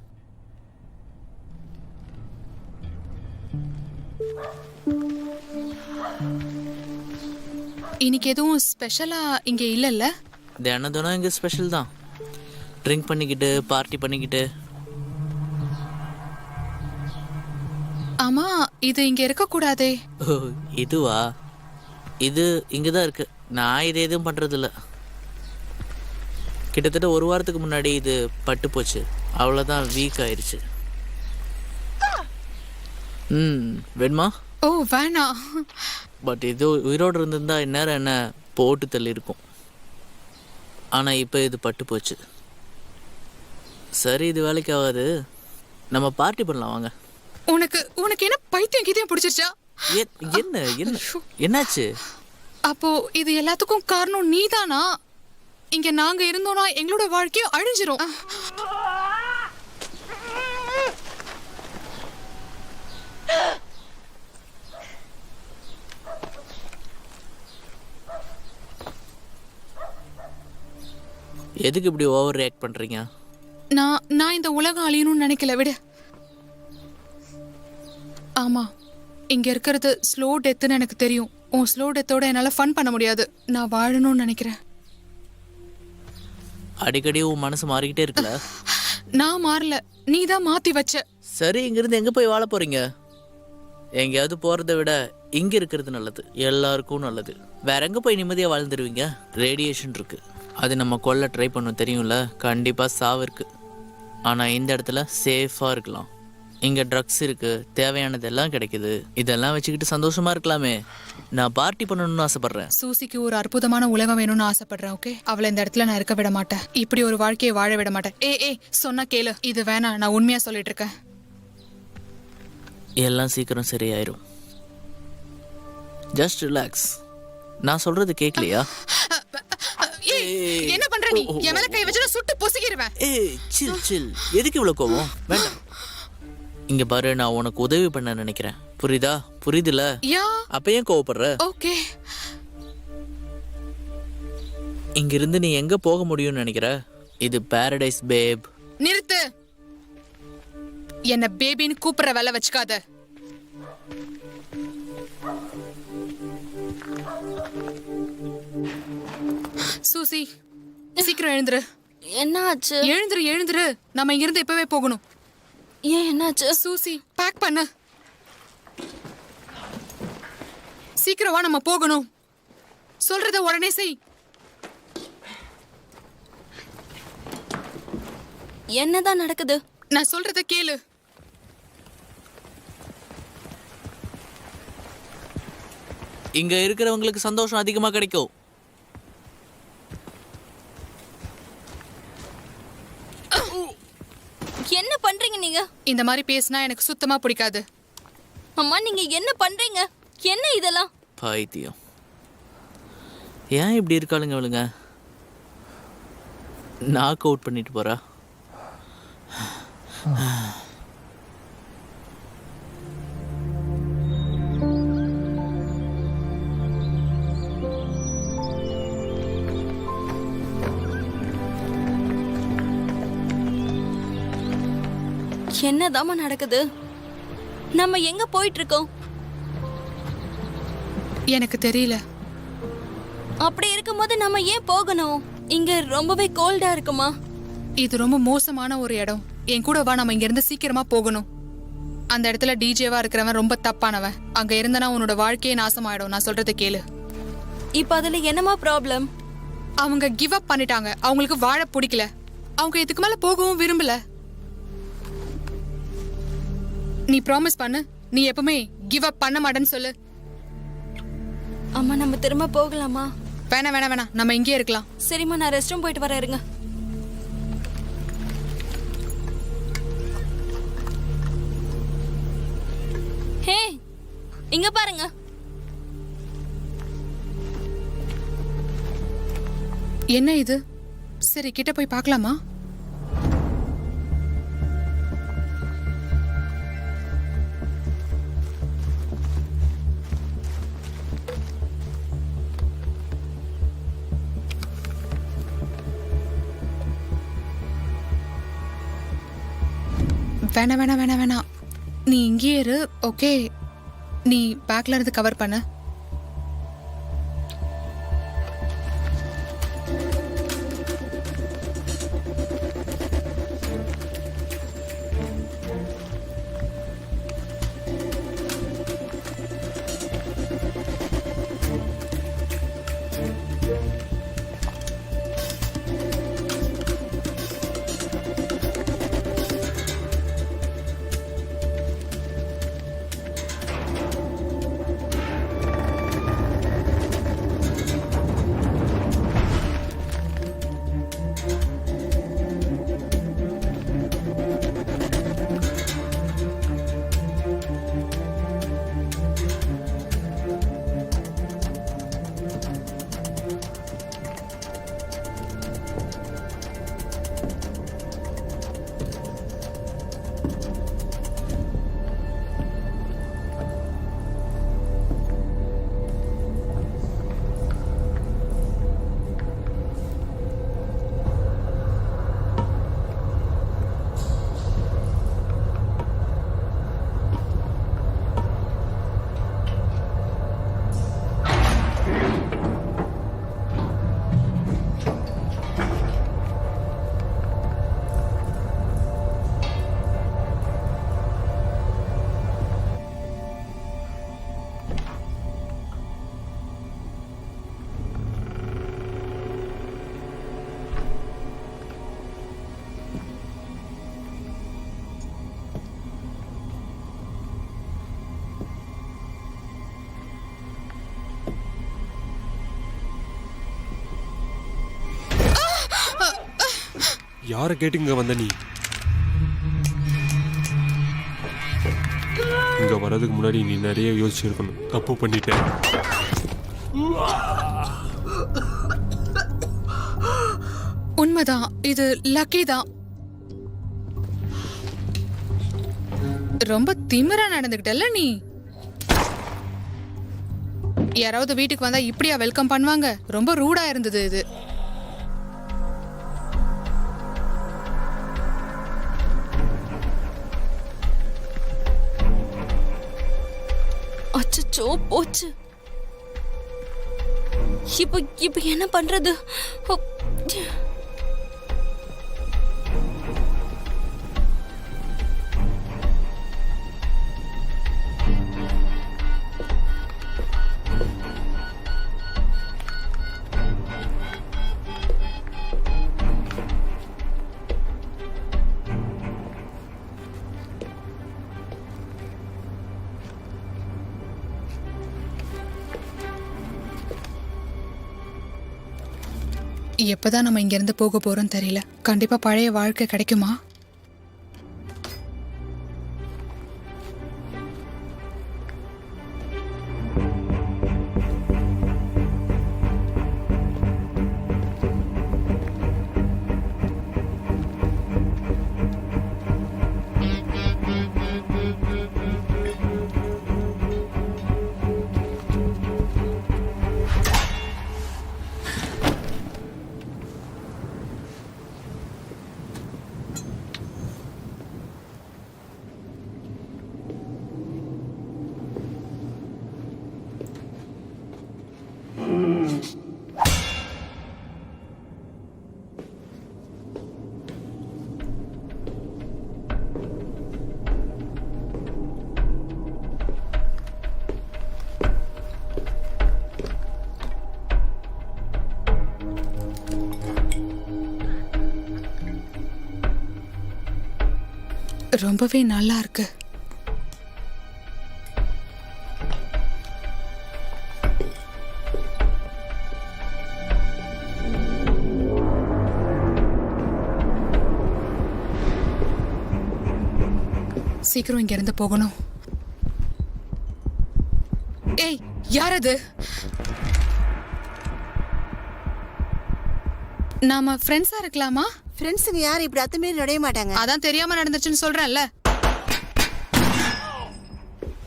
இன்னைக்கு எதுவும் ஸ்பெஷலா இங்க இல்லைல்ல? தினம் இங்கே ஸ்பெஷல் தான். ட்ரிங்க் பண்ணிக்கிட்டு பார்ட்டி பண்ணிக்கிட்டு. ஆமா, இது இங்க இருக்க கூடாதே. ஓ, இதுவா? இது இங்கே தான் இருக்கு. நான் இது எதுவும் பண்ணுறதில்ல. கிட்டத்தட்ட ஒரு வாரத்துக்கு முன்னாடி இது பட்டு போச்சு. அவ்வளோதான், வீக் ஆயிடுச்சு. வேணுமா? ஓ வேணாம். பட் இது உயிரோடு இருந்திருந்தா இந்நேரம் என்ன போட்டு தள்ளி இருக்கும். ஆனால் இப்போ இது பட்டு போச்சு. சரி, இது வேலைக்கு ஆகாது. நம்ம பார்ட்டி பண்ணலாம் வாங்க. உனக்கு என்ன பைத்தியம் கீதியம் பிடிச்சிருச்சா? என்ன என்ன என்னாச்சு? அப்போ இது எல்லாத்துக்கும் காரணம் நீதானா? இங்க நாங்க இருந்தோம்னா எங்களோட வாழ்க்கையும் அழிஞ்சிரும். எதுக்கு இப்படி ஓவர் ரியாக்ட் பண்றீங்க? நான் இந்த உலகம் அழியணும்னு நினைக்கல, விடு. ஆமா, இங்க இருக்கிறது ஸ்லோ டெத்துன்னு எனக்கு தெரியும். உன் ஸ்லோ டெத்தோட என்னால ஃபன் பண்ண முடியாது. நான் வாழணும்னு நினைக்கிறேன். அடிக்கடி உன் மனசு மாறிக்கிட்டே இருக்குல்ல? நான் மாறல, நீ தான் மாத்தி வச்ச. சரி, இங்கிருந்து எங்க போய் வாழ போறீங்க? எங்கேயாவது போறதை விட இங்க இருக்கிறது நல்லது. எல்லாருக்கும் நல்லது. வேற எங்க போய் நிம்மதியா வாழ்ந்துருவீங்க? ரேடியேஷன் இருக்கு, அது நம்ம கொல்ல ட்ரை பண்ணும், தெரியும்ல? கண்டிப்பா சாவு இருக்கு. ஆனா இந்த இடத்துல சேஃபா இருக்கலாம். இங்க ட்ரக்ஸ் இருக்கு, தேவையானது எல்லாம் கிடைக்குது. இதெல்லாம் வச்சுக்கிட்டு சந்தோஷமா இருக்கலாமே. நான் பார்ட்டி பண்ணணும்னு ஆசைப்படுறேன். சூசிக்கு ஒரு அற்புதமான உலகம் வேணும்னு ஆசைப்படுறேன். ஓகே, அவளை இந்த இடத்துல நான் இருக்க விட மாட்டேன். இப்படி ஒரு வாழ்க்கையை வாழ விட மாட்டேன். ஏய் சொன்னா கேளு, இது வேணாம். நான் உண்மையா சொல்லிட்டு இருக்கேன். எல்லாம் சீக்கிரம் சரியாயிரும். Just relax. நான் சொல்றது கேட்கலையா? என்ன பண்ற நீ? என் மேல கை வச்சு சுட்டு பொசுக்கிடுவேன். ஏய், சில் சில். எதுக்கு இவ்வளவு கோவம்? வேண்டாம். இங்க பாரு, நான் உனக்கு உதவி பண்ண நினைக்கிறேன். புரியுதா? புரியுதுல? அப்ப ஏன் கோவப்படுற? ஓகே. இங்க இருந்து நீ எங்க போக முடியும்னு நினைக்கிற? இது பாரடைஸ் பேப். நிறுத்து. என்ன பேபின்னு கூப்பிடுற வேலை வச்சுக்காத. சூசி, சீக்கிரம் எழுந்துரு. என்ன ஆச்சு? எழுந்துரு. நம்ம இங்க இருந்து இப்பவே போகணும். ஏன், என்னாச்சு? சூசி, பேக் பண்ணு. சீக்கிரம் வா, நம்ம போகணும். சொல்றத உடனே செய். என்னதான் நடக்குது? நான் சொல்றத கேளு. இங்க இருக்கிறவங்களுக்கு சந்தோஷம் அதிகமா கிடைக்கும். என்ன பண்றீங்க நீங்க? இந்த மாதிரி பேசினா எனக்கு சுத்தமா பிடிக்காது. அம்மா, நீங்க என்ன பண்றீங்க? என்ன இதெல்லாம்? பைத்தியம். ஏன் இப்படி இருக்காளுங்க அவளுங்க? நாக் அவுட் பண்ணிட்டு போறா. என்னதாம்மா நடக்குது? நம்ம எங்க போயிட்டு இருக்கோம்? எனக்கு தெரியல. அப்படி இருக்கும்போது நம்ம ஏன் போகணும்? இங்க ரொம்பவே கோல்டா இருக்குமா? இது ரொம்ப மோசமான ஒரு இடம். என் கூட வா, நம்ம இங்க இருந்து சீக்கிரமா போகணும். அந்த இடத்துல டிஜேவா இருக்கிறவன் ரொம்ப தப்பானவன். அங்க இருந்தனா உன்னோட வாழ்க்கையே நாசமாயிடும். நான் சொல்றதை கேளு. இப்ப அதுல என்னமா ப்ராப்ளம்? அவங்க கிவ் அப் பண்ணிட்டாங்க. அவங்களுக்கு வாழ பிடிக்கல. அவங்க இதுக்கு மேல போகவும் விரும்பல. நீ ப்ராமிஸ் பண்ணு, நீ எப்பவுமே கிவ் அப் பண்ண மாட்டேன்னு சொல்லு. அம்மா நம்ம திரும்ப போகலாமா? வேணாம் வேணாம் வேணாம், நம்ம இங்கே இருக்கலாம். சரிம்மா, நான் ரெஸ்ட் ரூம் போயிட்டு வரேன், இருங்க. ஹே, இங்க பாருங்க. என்ன இது? சரி, கிட்ட போய் பார்க்கலாமா? வேணாம் வேணாம் வேணாம் வேணாம், நீ இங்கே இரு. ஓகே, நீ பேக்ல இருந்து கவர் பண்ண. யாரை கேட்டு இங்க வந்த நீ? இங்க வர்றதுக்கு முன்னாடி நீ நிறைய யோசிச்சிருக்கணும். தப்பு பண்ணிட்ட. உண்மைதான், இது லக்கி தான். ரொம்ப திமிரா நடந்துக்கிட்டல்ல நீ. யாராவது வீட்டுக்கு வந்தா இப்படியா வெல்கம் பண்ணுவாங்க? ரொம்ப ரூடா இருந்தது இது. அச்சச்சோ, போச்சு. இப்ப என்ன பண்றது? எப்பதான் நம்ம இங்க இருந்து போக போறோம் தெரியல. கண்டிப்பா பழைய வாழ்க்கை கிடைக்குமா? ரொம்பவே நல்லா இருக்கு. சீக்கிரம் இங்க இருந்து போகணும். ஏய், யார் அது? நாம ஃப்ரெண்ட்ஸா இருக்கலாமா? ஃப்ரெண்ட்ஸுங்க யாரும் இப்படி அத்துமீறி நுழைய மாட்டாங்க. அதான் தெரியாம நடந்துச்சுன்னு சொல்றேன்ல.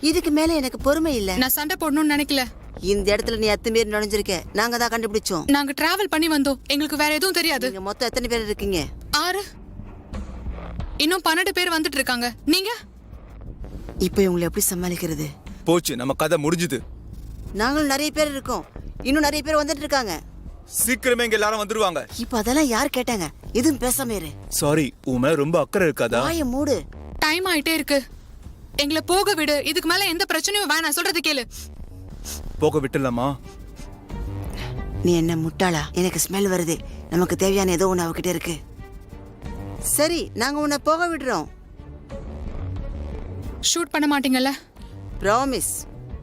இதுக்கு மேல எனக்கு பொறுமை இல்ல. நான் சண்டை போடணும்னு நினைக்கல. இந்த இடத்துல நீ அத்துமீறி நுழைஞ்சிருக்க. நாங்க தான் கண்டுபிடிச்சோம். நாங்க டிராவல் பண்ணி வந்தோம். எங்களுக்கு வேற எதுவும் தெரியாது. நீங்க மொத்தம் எத்தனை பேர் இருக்கீங்க? 6. இன்னும் 12 பேர் வந்துட்டு இருக்காங்க. நீங்க இப்போ இவங்களை எப்படி சமாளிக்கிறது? போச்சு, நம்ம கதை முடிஞ்சுது. நாங்களும் நிறைய பேர் இருக்கோம். இன்னும் நிறைய பேர் வந்துட்டு இருக்காங்க. சீக்கிரமே இங்க எல்லாரும் வந்துருவாங்க. இப்போ அதெல்லாம் யார் கேட்டாங்க? எதுவும் பேசாம இரு. சாரி, உன் மேல ரொம்ப அக்கறை இருக்காதா? வாயை மூடு. டைம் ஆயிட்டே இருக்கு. எங்களை போக விடு. இதுக்கு மேல எந்த பிரச்சனையும் வேணாம். சொல்றது கேளு. போக விட்டுலாமா? நீ என்ன முட்டாளா? எனக்கு ஸ்மெல் வருது. நமக்கு தேவையான ஏதோ ஒன்று அவகிட்ட இருக்கு. சரி, நாங்க உன்னை போக விடுறோம். ஷூட் பண்ண மாட்டீங்கல்ல? ப்ராமிஸ்.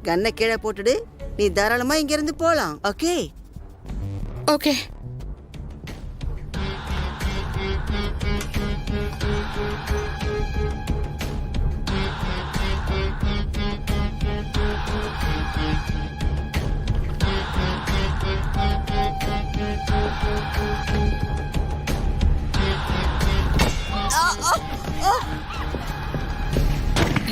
கண்ணை கீழே போட்டுடு. நீ தாராளமா இங்க இருந்து போலாம். ஓகே? ஓகே.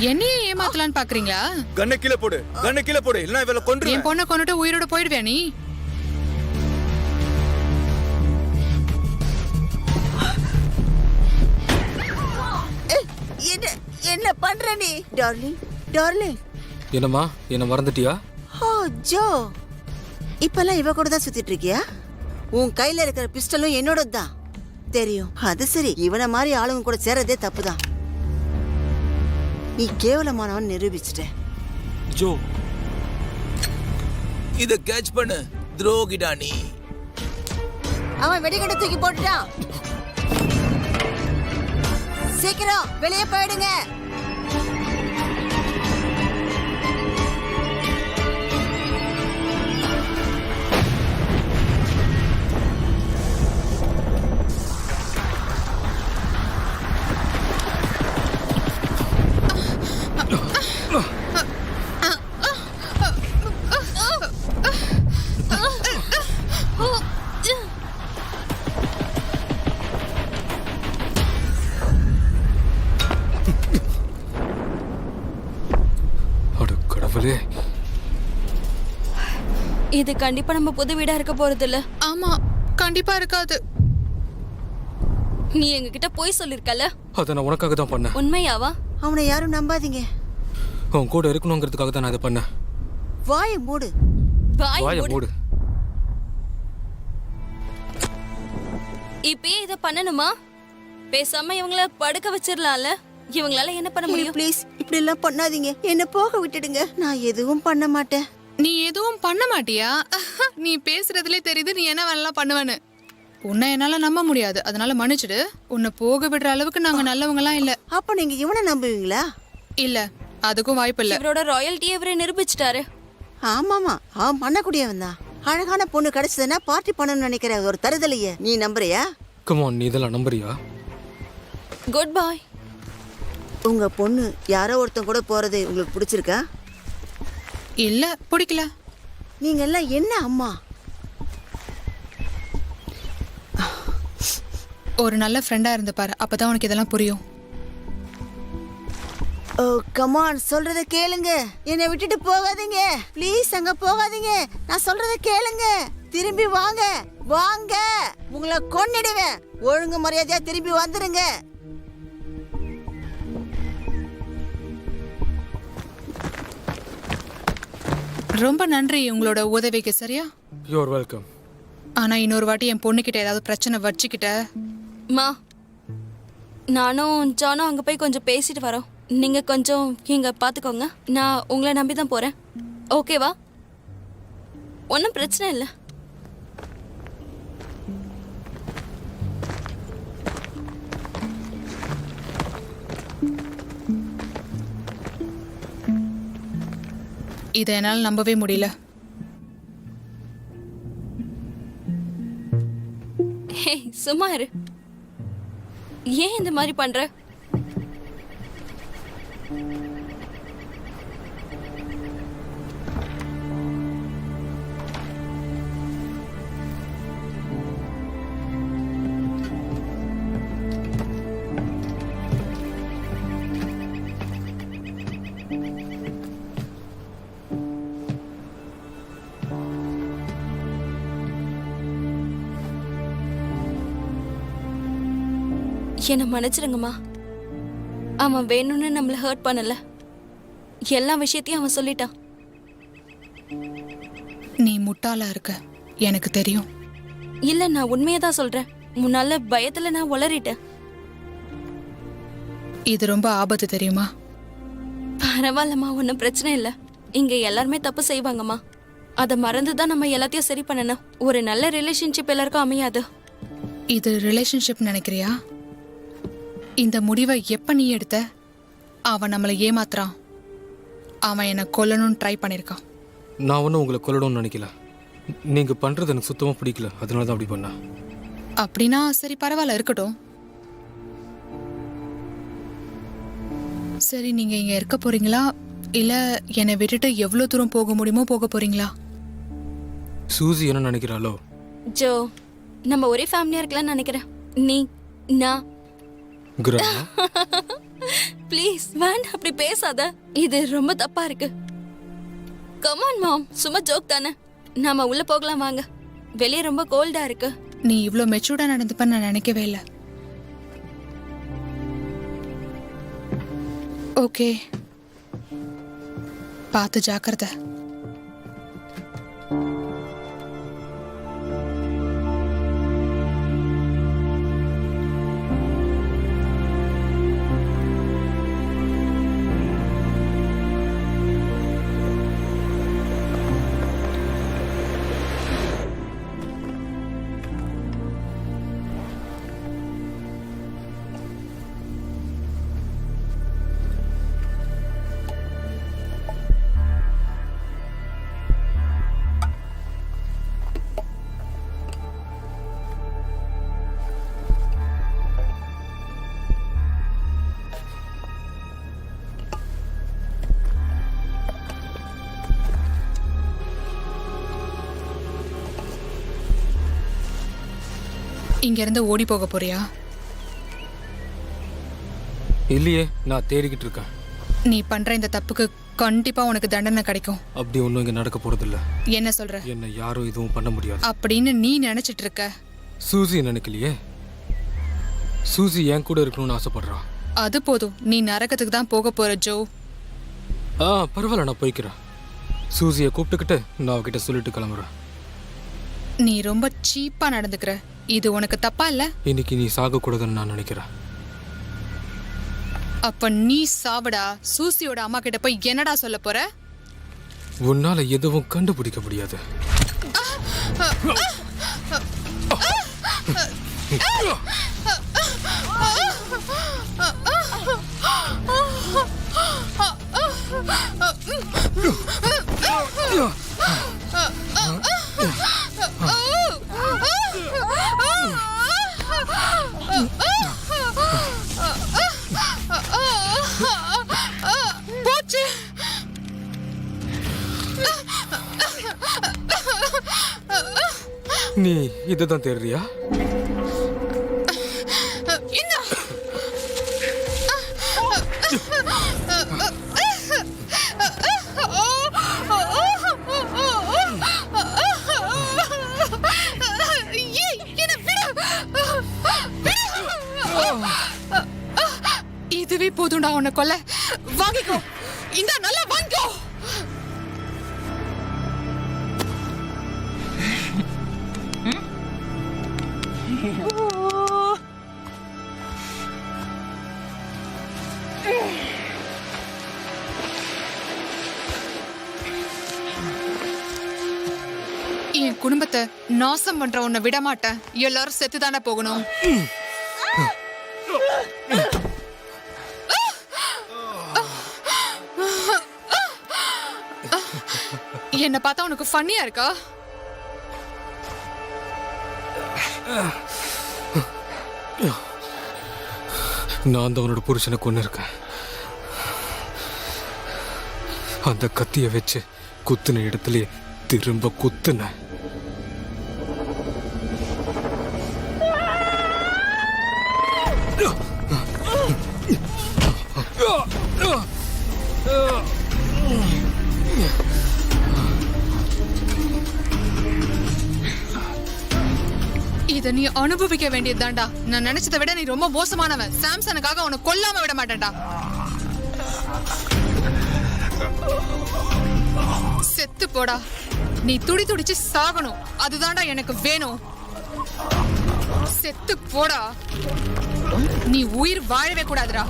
என்னையே ஏமாத்தலான்னு பாக்குறீங்களா? கண்ணை கீழே போடு, கண்ணை கீழே போடு, இல்லைன்னா இவளை கொன்று. என் பொண்ணை கொண்டுட்டு உயிரோட போயிடுவியா நீ? என்ன பண்ற நீ? Darling, darling. என்னம்மா, என்ன மறந்துட்டியா? ஓ ஜோ, இப்பெல்லாம் இவ கூட தான் சுத்திட்டு இருக்கியா? உன் கையில இருக்கிற பிஸ்டலும் என்னோட தான் தெரியும். அது சரி, இவனை மாதிரி ஆளுங்க கூட சேரதே தப்புதான். நீ கேவலமானவன் நிரூபிச்சிட்ட. ஜோ, இத கேட்ச் பண்ணு. துரோகிடா நீ. அவன் வெடிகட்டை தூக்கி போட்டுட்டான். சீக்கிரம் வெளியே போயிடுங்க. இது கண்டிப்பா நம்ம புது வீடா இருக்க போறது இல்ல. ஆமா, கண்டிப்பா இருக்காது. நீ எங்ககிட்ட போய் சொல்லிருக்கல. அதை நான் உனக்காக தான் பண்ணேன். உண்மையாவா? அவனை யாரும் நம்பாதீங்க. உன் கூட இருக்கணுங்கிறதுக்காக தான் நான் இதை பண்ணேன். வாயை மூடு. வாயை மூடு. இப்பயே இத பண்ணணுமா? பேசாம இவங்கள படுக்க வச்சிரலாம்ல. இவங்களால என்ன பண்ண முடியும்? ப்ளீஸ் இப்படி எல்லாம் பண்ணாதீங்க. என்ன போக விட்டுடுங்க. நான் எதுவும் பண்ண மாட்டேன். நீ எதுவும் பண்ண மாட்டியா? நீ பேசுறதுலே தெரியுது நீ என்ன வேணாலும் பண்ணுவேன்னு. உன்னை என்னால நம்ப முடியாது. அதனால மன்னிச்சிடு. உன்னை போக விடுற அளவுக்கு நாங்க நல்லவங்கலாம் இல்ல. அப்ப நீங்க இவனை நம்புவீங்களா? இல்ல, அதுக்கும் வாய்ப்பு இல்ல. இவரோட ராயல்ட்டியை இவரே நிரூபிச்சிட்டாரு. ஆமாமா, அவன் பண்ணக்கூடியவன் தான். அழகான பொண்ணு கிடைச்சதுன்னா பார்ட்டி பண்ணணும்னு நினைக்கிற ஒரு தருதலையே நீ நம்புறியா? கம் ஆன், நீ இதெல்லாம் நம்புறியா? குட் பாய். உங்க பொண்ணு யாரோ ஒருத்தன் கூட போறது உங்களுக்கு பிடிச்சிருக்கா? இல்ல, பிடிக்கல. நீங்க எல்லாம் என்ன அம்மா? ஒரு நல்ல ஃப்ரெண்டா இருந்து பாரு, அப்பதான் உனக்கு இதெல்லாம் புரியும். ஓ கமான், சொல்றத கேளுங்க. என்னை விட்டுட்டு போகாதீங்க ப்ளீஸ். அங்க போகாதீங்க. நான் சொல்றத கேளுங்க. திரும்பி வாங்க, வாங்க. உங்களை கொன்னிடுவேன். ஒழுங்கு மரியாதையா திரும்பி வந்துருங்க. ரொம்ப நன்றி உங்களோட உதவிக்கு. சரியா? You're welcome. ஆனா இன்னொரு வாட்டி என் பொண்ணுகிட்ட ஏதாவது பிரச்சனை வச்சுக்கிட்ட. மா, நானும் ஜானும் அங்க போய் கொஞ்சம் பேசிட்டு வரோம். நீங்க கொஞ்சம் இங்க பாத்துக்கோங்க. நான் உங்களை நம்பி தான் போறேன். ஓகேவா? ஒன்றும் பிரச்சனை இல்லை. இதை என்னால் நம்பவே முடியல. ஹே சும்மா இரு. ஏன் இந்த மாதிரி பண்ற? என்னை மன்னிச்சிடுங்கம்மா. அவன் வேணும்னு நம்மள ஹர்ட் பண்ணல. எல்லா விஷயத்தையும் அவன் சொல்லிட்டான். நீ முட்டாளா இருக்க, எனக்கு தெரியும். இல்ல, நான் உண்மையை தான் சொல்றேன். முன்னால பயத்துல நான் உளறிட்டேன். இது ரொம்ப ஆபத்து தெரியுமா? பரவாயில்லம்மா, ஒன்றும் பிரச்சனை இல்லை. இங்க எல்லாருமே தப்பு செய்வாங்கம்மா. அதை மறந்து தான் நம்ம எல்லாத்தையும் சரி பண்ணணும். ஒரு நல்ல ரிலேஷன்ஷிப் எல்லாருக்கும் அமையாது. இது ரிலேஷன்ஷிப் நினைக்கிறியா? இந்த முடிவை எப்ப நீ எடுத்த? அவன் நம்மளை ஏமாத்துறான். அவன் என்னை கொல்லணும்னு ட்ரை பண்ணியிருக்கான். நான் ஒன்றும் உங்களை கொல்லணும்னு நினைக்கல. நீங்க பண்றது எனக்கு சுத்தமா பிடிக்கல, அதனால தான் அப்படி பண்ணேன். அப்படின்னா சரி, பரவாயில்ல, இருக்கட்டும். சரி, நீங்க இங்க இருக்க போறீங்களா இல்ல என்னை விட்டுட்டு எவ்வளவு தூரம் போக முடியுமோ போக போறீங்களா? சூசி என்ன நினைக்கிறாளோ? ஜோ, நம்ம ஒரே ஃபேமிலியா இருக்கலாம்னு நினைக்கிறேன். நீ, நான். கிராமா, ப்ளீஸ் வேண்டாம், அப்படி பேசாத. இது ரொம்ப தப்பா இருக்கு. கமான் மாம், சும்மா ஜோக் தானே. நாம உள்ள போகலாம் வாங்க. வெளியே ரொம்ப கோல்டா இருக்கு. நீ இவ்ளோ மெச்சூர்டா நடந்துப்ப நான் நினைக்கவே இல்லை. ஓகே, பார்த்து ஜாக்கிரதை. இங்க இருந்து ஓடி போக போறியா? இல்லையே, நான் தேடிக்கிட்டு இருக்கேன். நீ பண்ற இந்த தப்புக்கு கண்டிப்பா உனக்கு தண்டனை கிடைக்கும். அப்படி ஒன்றும் இங்க நடக்க போறதில்ல. என்ன சொல்ற? என்ன யாரும் எதுவும் பண்ண முடியாது அப்படின்னு நீ நினைச்சிட்டு இருக்க. சூசி நினைக்கலையே. சூசி என் கூட இருக்கணும்னு ஆசைப்படுறான். அது போதும், நீ நரகத்துக்கு தான் போக போற ஜோ. பரவாயில்ல, நான் போய்க்கிறேன். சூசியை கூப்பிட்டுக்கிட்டு நான் அவகிட்ட சொல்லிட்டு கிளம்புறேன். நீ ரொம்ப சீப்பா நடந்துக்கிற. இது உனக்கு தப்பா இல்ல? இன்னைக்கு நீ சாகக்கூடாதுன்னு நான் நினைக்கிறேன். அப்ப நீ சாவடா. சூசியோட அம்மா கிட்ட போய் என்னடா சொல்ல போற? உன்னால எதுவும் கண்டுபிடிக்க முடியாது. போச்சு. நீ இதுதான் தேடுறியா? இதுவே போதும்டா உன்னை கொல்ல. வாங்கிக்கோ, இந்த நல்லா வாங்கிக்கோ. என் குடும்பத்தை நாசம் பண்ற உன்னை விட மாட்டேன். எல்லாரும் செத்துதானே போகணும். என்ன பார்த்தா உனக்கு ஃபன்னியா இருக்கா? நான் தான் அவனோட புருஷனை கொண்டு இருக்கேன். அந்த கத்திய வச்சு குத்துன இடத்துலயே திரும்ப குத்துன. இத நீ அனுபவிக்க வேண்டியதுதான்டா. நான் நினைச்சதை விட நீ ரொம்ப மோசமானவன். சாம்சனுக்காக உன்னை கொல்லாம விட மாட்டேன்டா. செத்து போடா. நீ துடி துடிச்சு சாகணும். அதுதான்டா எனக்கு வேணும். செத்து போடா. நீ உயிர் வாழவே கூடாதுடா.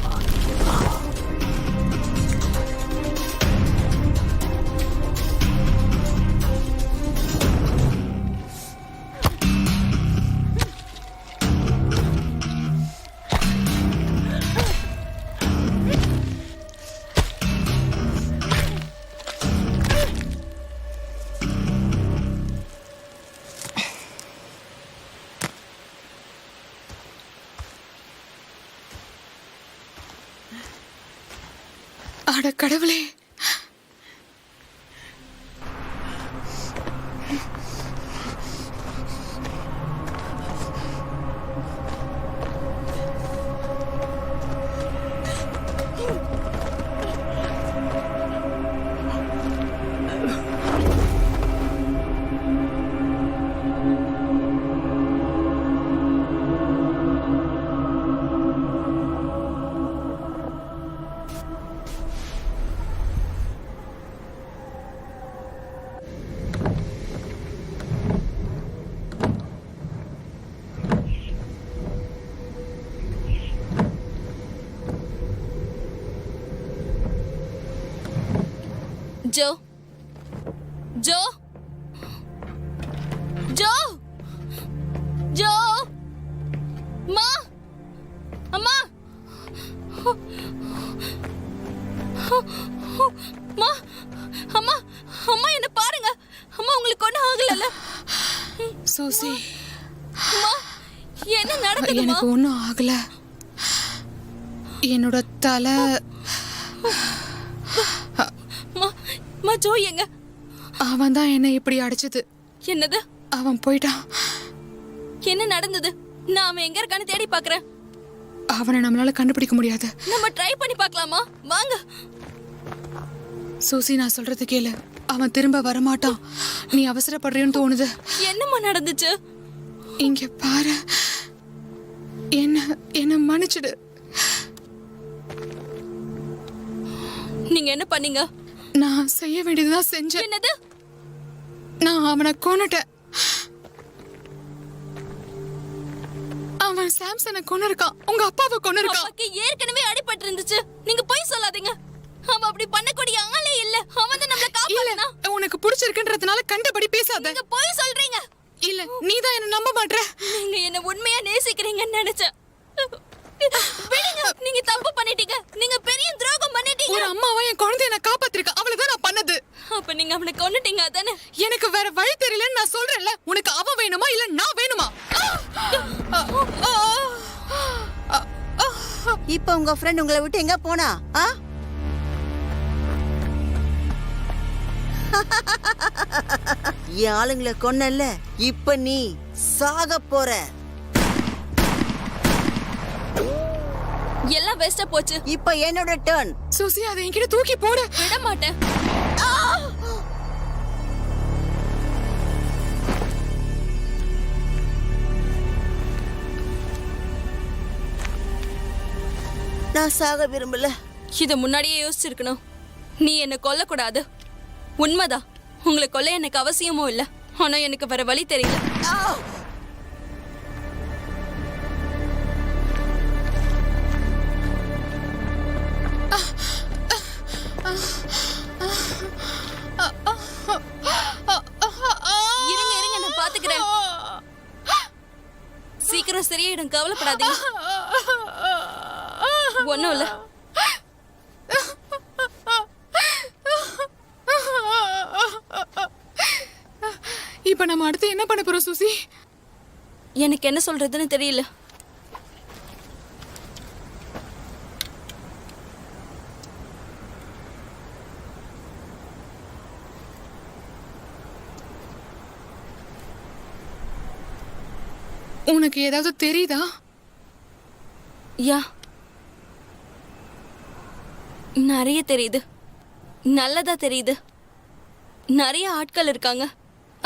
அட கடவுளே. ஜோ ஜோ ஜோ ஜோ மா அம்மா மா அம்மா அம்மா என்ன பாருங்க. அம்மா உங்களுக்கு ஒண்ணும் ஆகலல்ல? சூசி, அம்மா என்ன நடக்குதுமா? எனக்கு ஒண்ணும் ஆகல. என்னோட தலை. ஜோ எங்க? அவன் தான் என்ன இப்படி அடிச்சது. என்னது? அவன் போயிட்டான். என்ன நடந்தது? நான் அவன் எங்க இருக்கான்னு தேடி பாக்குறேன். அவனை நம்மளால கண்டுபிடிக்க முடியாது. நம்ம ட்ரை பண்ணி பார்க்கலாமா? வாங்க. சூசி, நான் சொல்றது கேளு. அவன் திரும்ப வரமாட்டான். நீ அவசரப்படுறேன்னு தோணுது. என்னம்மா நடந்துச்சு? இங்க பாரு. என்ன மன்னிச்சிடு. நீங்க என்ன பண்ணீங்க? நான் செய்ய வேண்டியதுதான் செஞ்சேன். என்னது? நான் அவனை கொன்னுட்டேன். அவன் சாம்சனை கொன்னு இருக்கான். உங்க அப்பாவை கொன்னு இருக்கான். அப்பாக்கு ஏற்கனவே அடிபட்டு இருந்துச்சு. நீங்க போய் சொல்லாதீங்க. அவன் அப்படி பண்ணக்கூடிய ஆளே இல்ல. அவன் தான் நம்மள காப்பாத்துனா. உனக்கு பிடிச்சிருக்குன்றதுனால கண்டபடி பேசாத. நீங்க போய் சொல்றீங்க. இல்ல, நீதான் என்ன நம்ப மாட்ற. நீங்க என்ன உண்மையா நேசிக்கிறீங்கன்னு நினைச்சேன். விடுங்க. நீங்க தப்பு பண்ணிட்டீங்க. நீங்க பெரிய துரோகம் பண்ணிட்டீங்க. ஒரு அம்மாவா என் குழந்தைய நான் காப்பாத்திருக்கா. அவளதான் நான் பண்ணது. அப்ப நீங்க அவனை கொன்னுட்டீங்க அதானே? எனக்கு வேற வழி தெரியலன்னு நான் சொல்றேன்ல. உனக்கு அவன் வேணுமா இல்ல நான் வேணுமா? இப்ப உங்க ஃப்ரெண்ட் உங்களை விட்டு எங்க போனா? என் ஆளுங்களை கொன்னல்ல, இப்ப நீ சாக போற. எல்லாம் வேஸ்டா போச்சு. இப்ப என்னோட டர்ன். சூசி, அதை என்கிட்ட தூக்கி போடு. விட மாட்டேன். நான் சாக விரும்பல. இத முன்னாடியே யோசிச்சிருக்கணும். நீ என்ன கொல்லக்கூடாது. உண்மைதான். உங்களை கொல்ல எனக்கு அவசியமும் இல்ல. ஆனா எனக்கு வேற வழி தெரியல. இருங்க இருங்க, நான் பாத்துக்கிறேன். சீக்கிரம் சரியாயிடும், கவலைப்படாதீங்க. ஒண்ணும் இல்ல. நம்ம அடுத்து என்ன பண்ண போறோம் சூசி? எனக்கு என்ன சொல்றதுன்னு தெரியல. உனக்கு ஏதாவது தெரியுதா? யா, நிறைய தெரியுது. நல்லதா தெரியுது. நிறைய ஆட்கள் இருக்காங்க.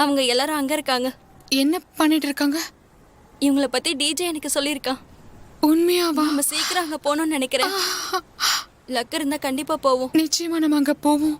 அவங்க எல்லாரும் அங்க இருக்காங்க. என்ன பண்ணிட்டு இருக்காங்க? இவங்கள பத்தி டிஜே எனக்கு சொல்லியிருக்கான். உண்மையாவா? நம்ம சீக்கிரம் அங்க போகணும்னு நினைக்கிறேன். லக் இருந்தா கண்டிப்பா போவோம். நிச்சயமா நம்ம அங்க போவோம்.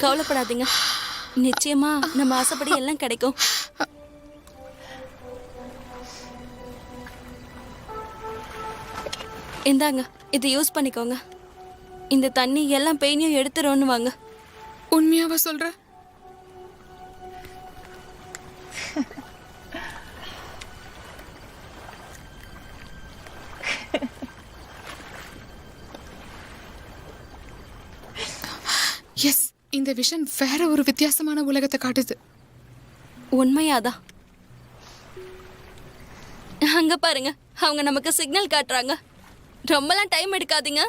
கவலைப்படாதீங்க. நிச்சயமா நம்ம ஆசைப்படி எல்லாம் கிடைக்கும். இந்தாங்க, இதை யூஸ் பண்ணிக்கோங்க. இந்த தண்ணி எல்லாம் பெயினையும் எடுத்துரும்னு வாங்க. உண்மையாவா சொல்ற? எஸ், இந்த விஷன் வேற ஒரு வித்தியாசமான உலகத்தை காட்டுது. உண்மையாதான். அங்க பாருங்க, அவங்க நமக்கு சிக்னல் காட்டுறாங்க. ரொம்பலாம் டைம் எடுக்காதீங்க.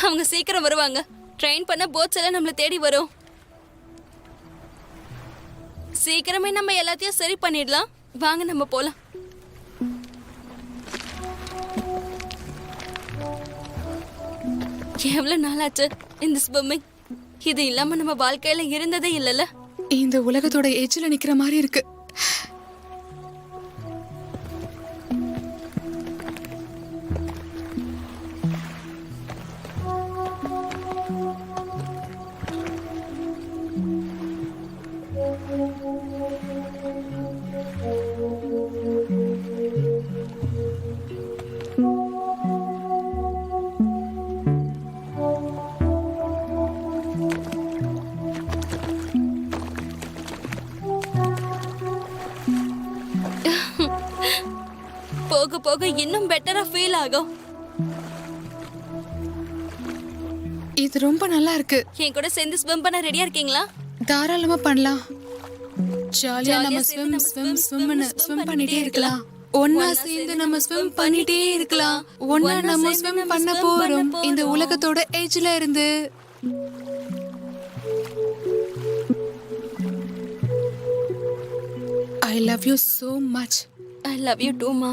அவங்க சீக்கிரம் வருவாங்க. ட்ரெயின் பண்ண போட்ஸ் எல்லாம் நம்மளை தேடி வரும். சீக்கிரமே நம்ம எல்லாத்தையும் சரி பண்ணிடலாம். வாங்க நம்ம போலாம். எவ்வளவு நாளாச்சு இந்த ஸ்விம்மிங். இது இல்லாம நம்ம வாழ்க்கையில இருந்ததே இல்லைல்ல. இந்த உலகத்தோட எஜ்ஜில் நிக்கிற மாதிரி இருக்கு. போக போக இன்னும் பெட்டரா ஃபீல் ஆகும். இது ரொம்ப நல்லா இருக்கு. என் கூட சேர்ந்து ஸ்விம் பண்ண ரெடியா இருக்கீங்களா? தாராளமா பண்ணலாம். ஜாலியா நம்ம ஸ்விம் பண்ணிட்டே இருக்கலாம். ஒன்னா சேர்ந்து நம்ம ஸ்விம் பண்ணிட்டே இருக்கலாம். ஒன்னா நம்ம ஸ்விம் பண்ண போறோம் இந்த உலகத்தோட எட்ஜ்ல இருந்து. I love you so much. I love you too, ma.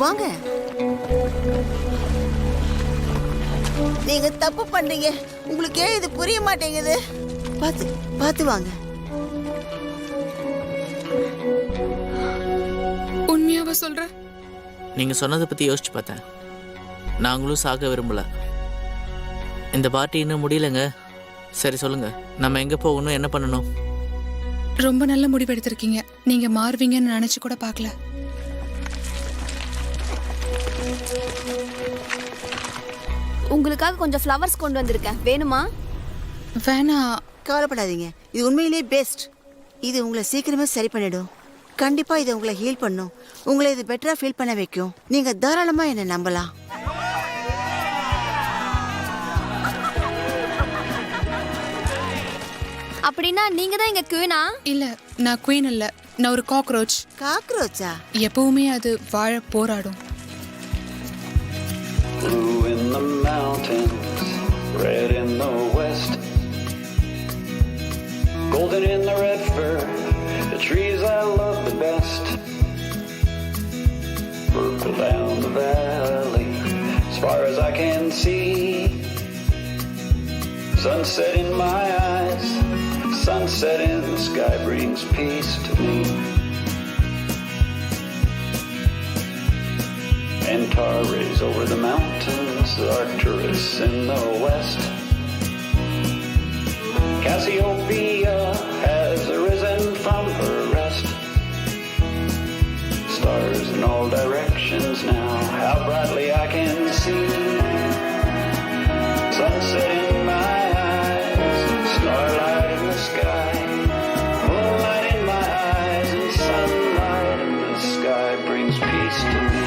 வாங்க. நீங்க தப்பு பண்றீங்க. உங்களுக்கு ஏன் இது புரிய மாட்டேங்குது? பார்த்து பார்த்து வாங்க. உண்மையாவா சொல்ற? நீங்க சொன்னதை பத்தி யோசிச்சு பார்த்தேன். நாங்களும் சாக விரும்பல. இந்த பார்ட்டி இன்னும் முடியலங்க. சரி சொல்லுங்க, நம்ம எங்க போகணும், என்ன பண்ணணும்? ரொம்ப நல்ல முடிவு எடுத்திருக்கீங்க. நீங்க மாறுவீங்கன்னு நினைச்சு கூட பார்க்கல. உங்களுக்காக கொஞ்சம் ஃப்ளவர்ஸ் கொண்டு வந்திருக்கேன், வேணுமா? வேணா. கவலைப்படாதீங்க, இது உண்மையிலேயே பெஸ்ட். இது உங்களை சீக்கிரமே சரி பண்ணிடும். கண்டிப்பா இது உங்களை ஹீல் பண்ணும். உங்களை இது பெட்டரா ஃபீல் பண்ண வைக்கும். நீங்க தாராளமா என்னை நம்பலாம். அப்படின்னா நீங்க தான் எங்க குவீனா? இல்ல, நான் குயின் இல்ல. நான் ஒரு காக்ரோச். காக்ரோச்சா? எப்பவுமே அது வாழ போராடும். Blue in the mountains, red in the west, golden in the red fir, the trees I love the best, purple down the valley, as far as I can see, sunset in my eyes, sunset in the sky brings peace to me. Antares over the mountains, Arcturus in the west. Cassiopeia has arisen from her rest. Stars in all directions now, how brightly I can see. Sunset in my eyes, starlight in the sky, moonlight in my eyes, and sunlight in the sky brings peace to me.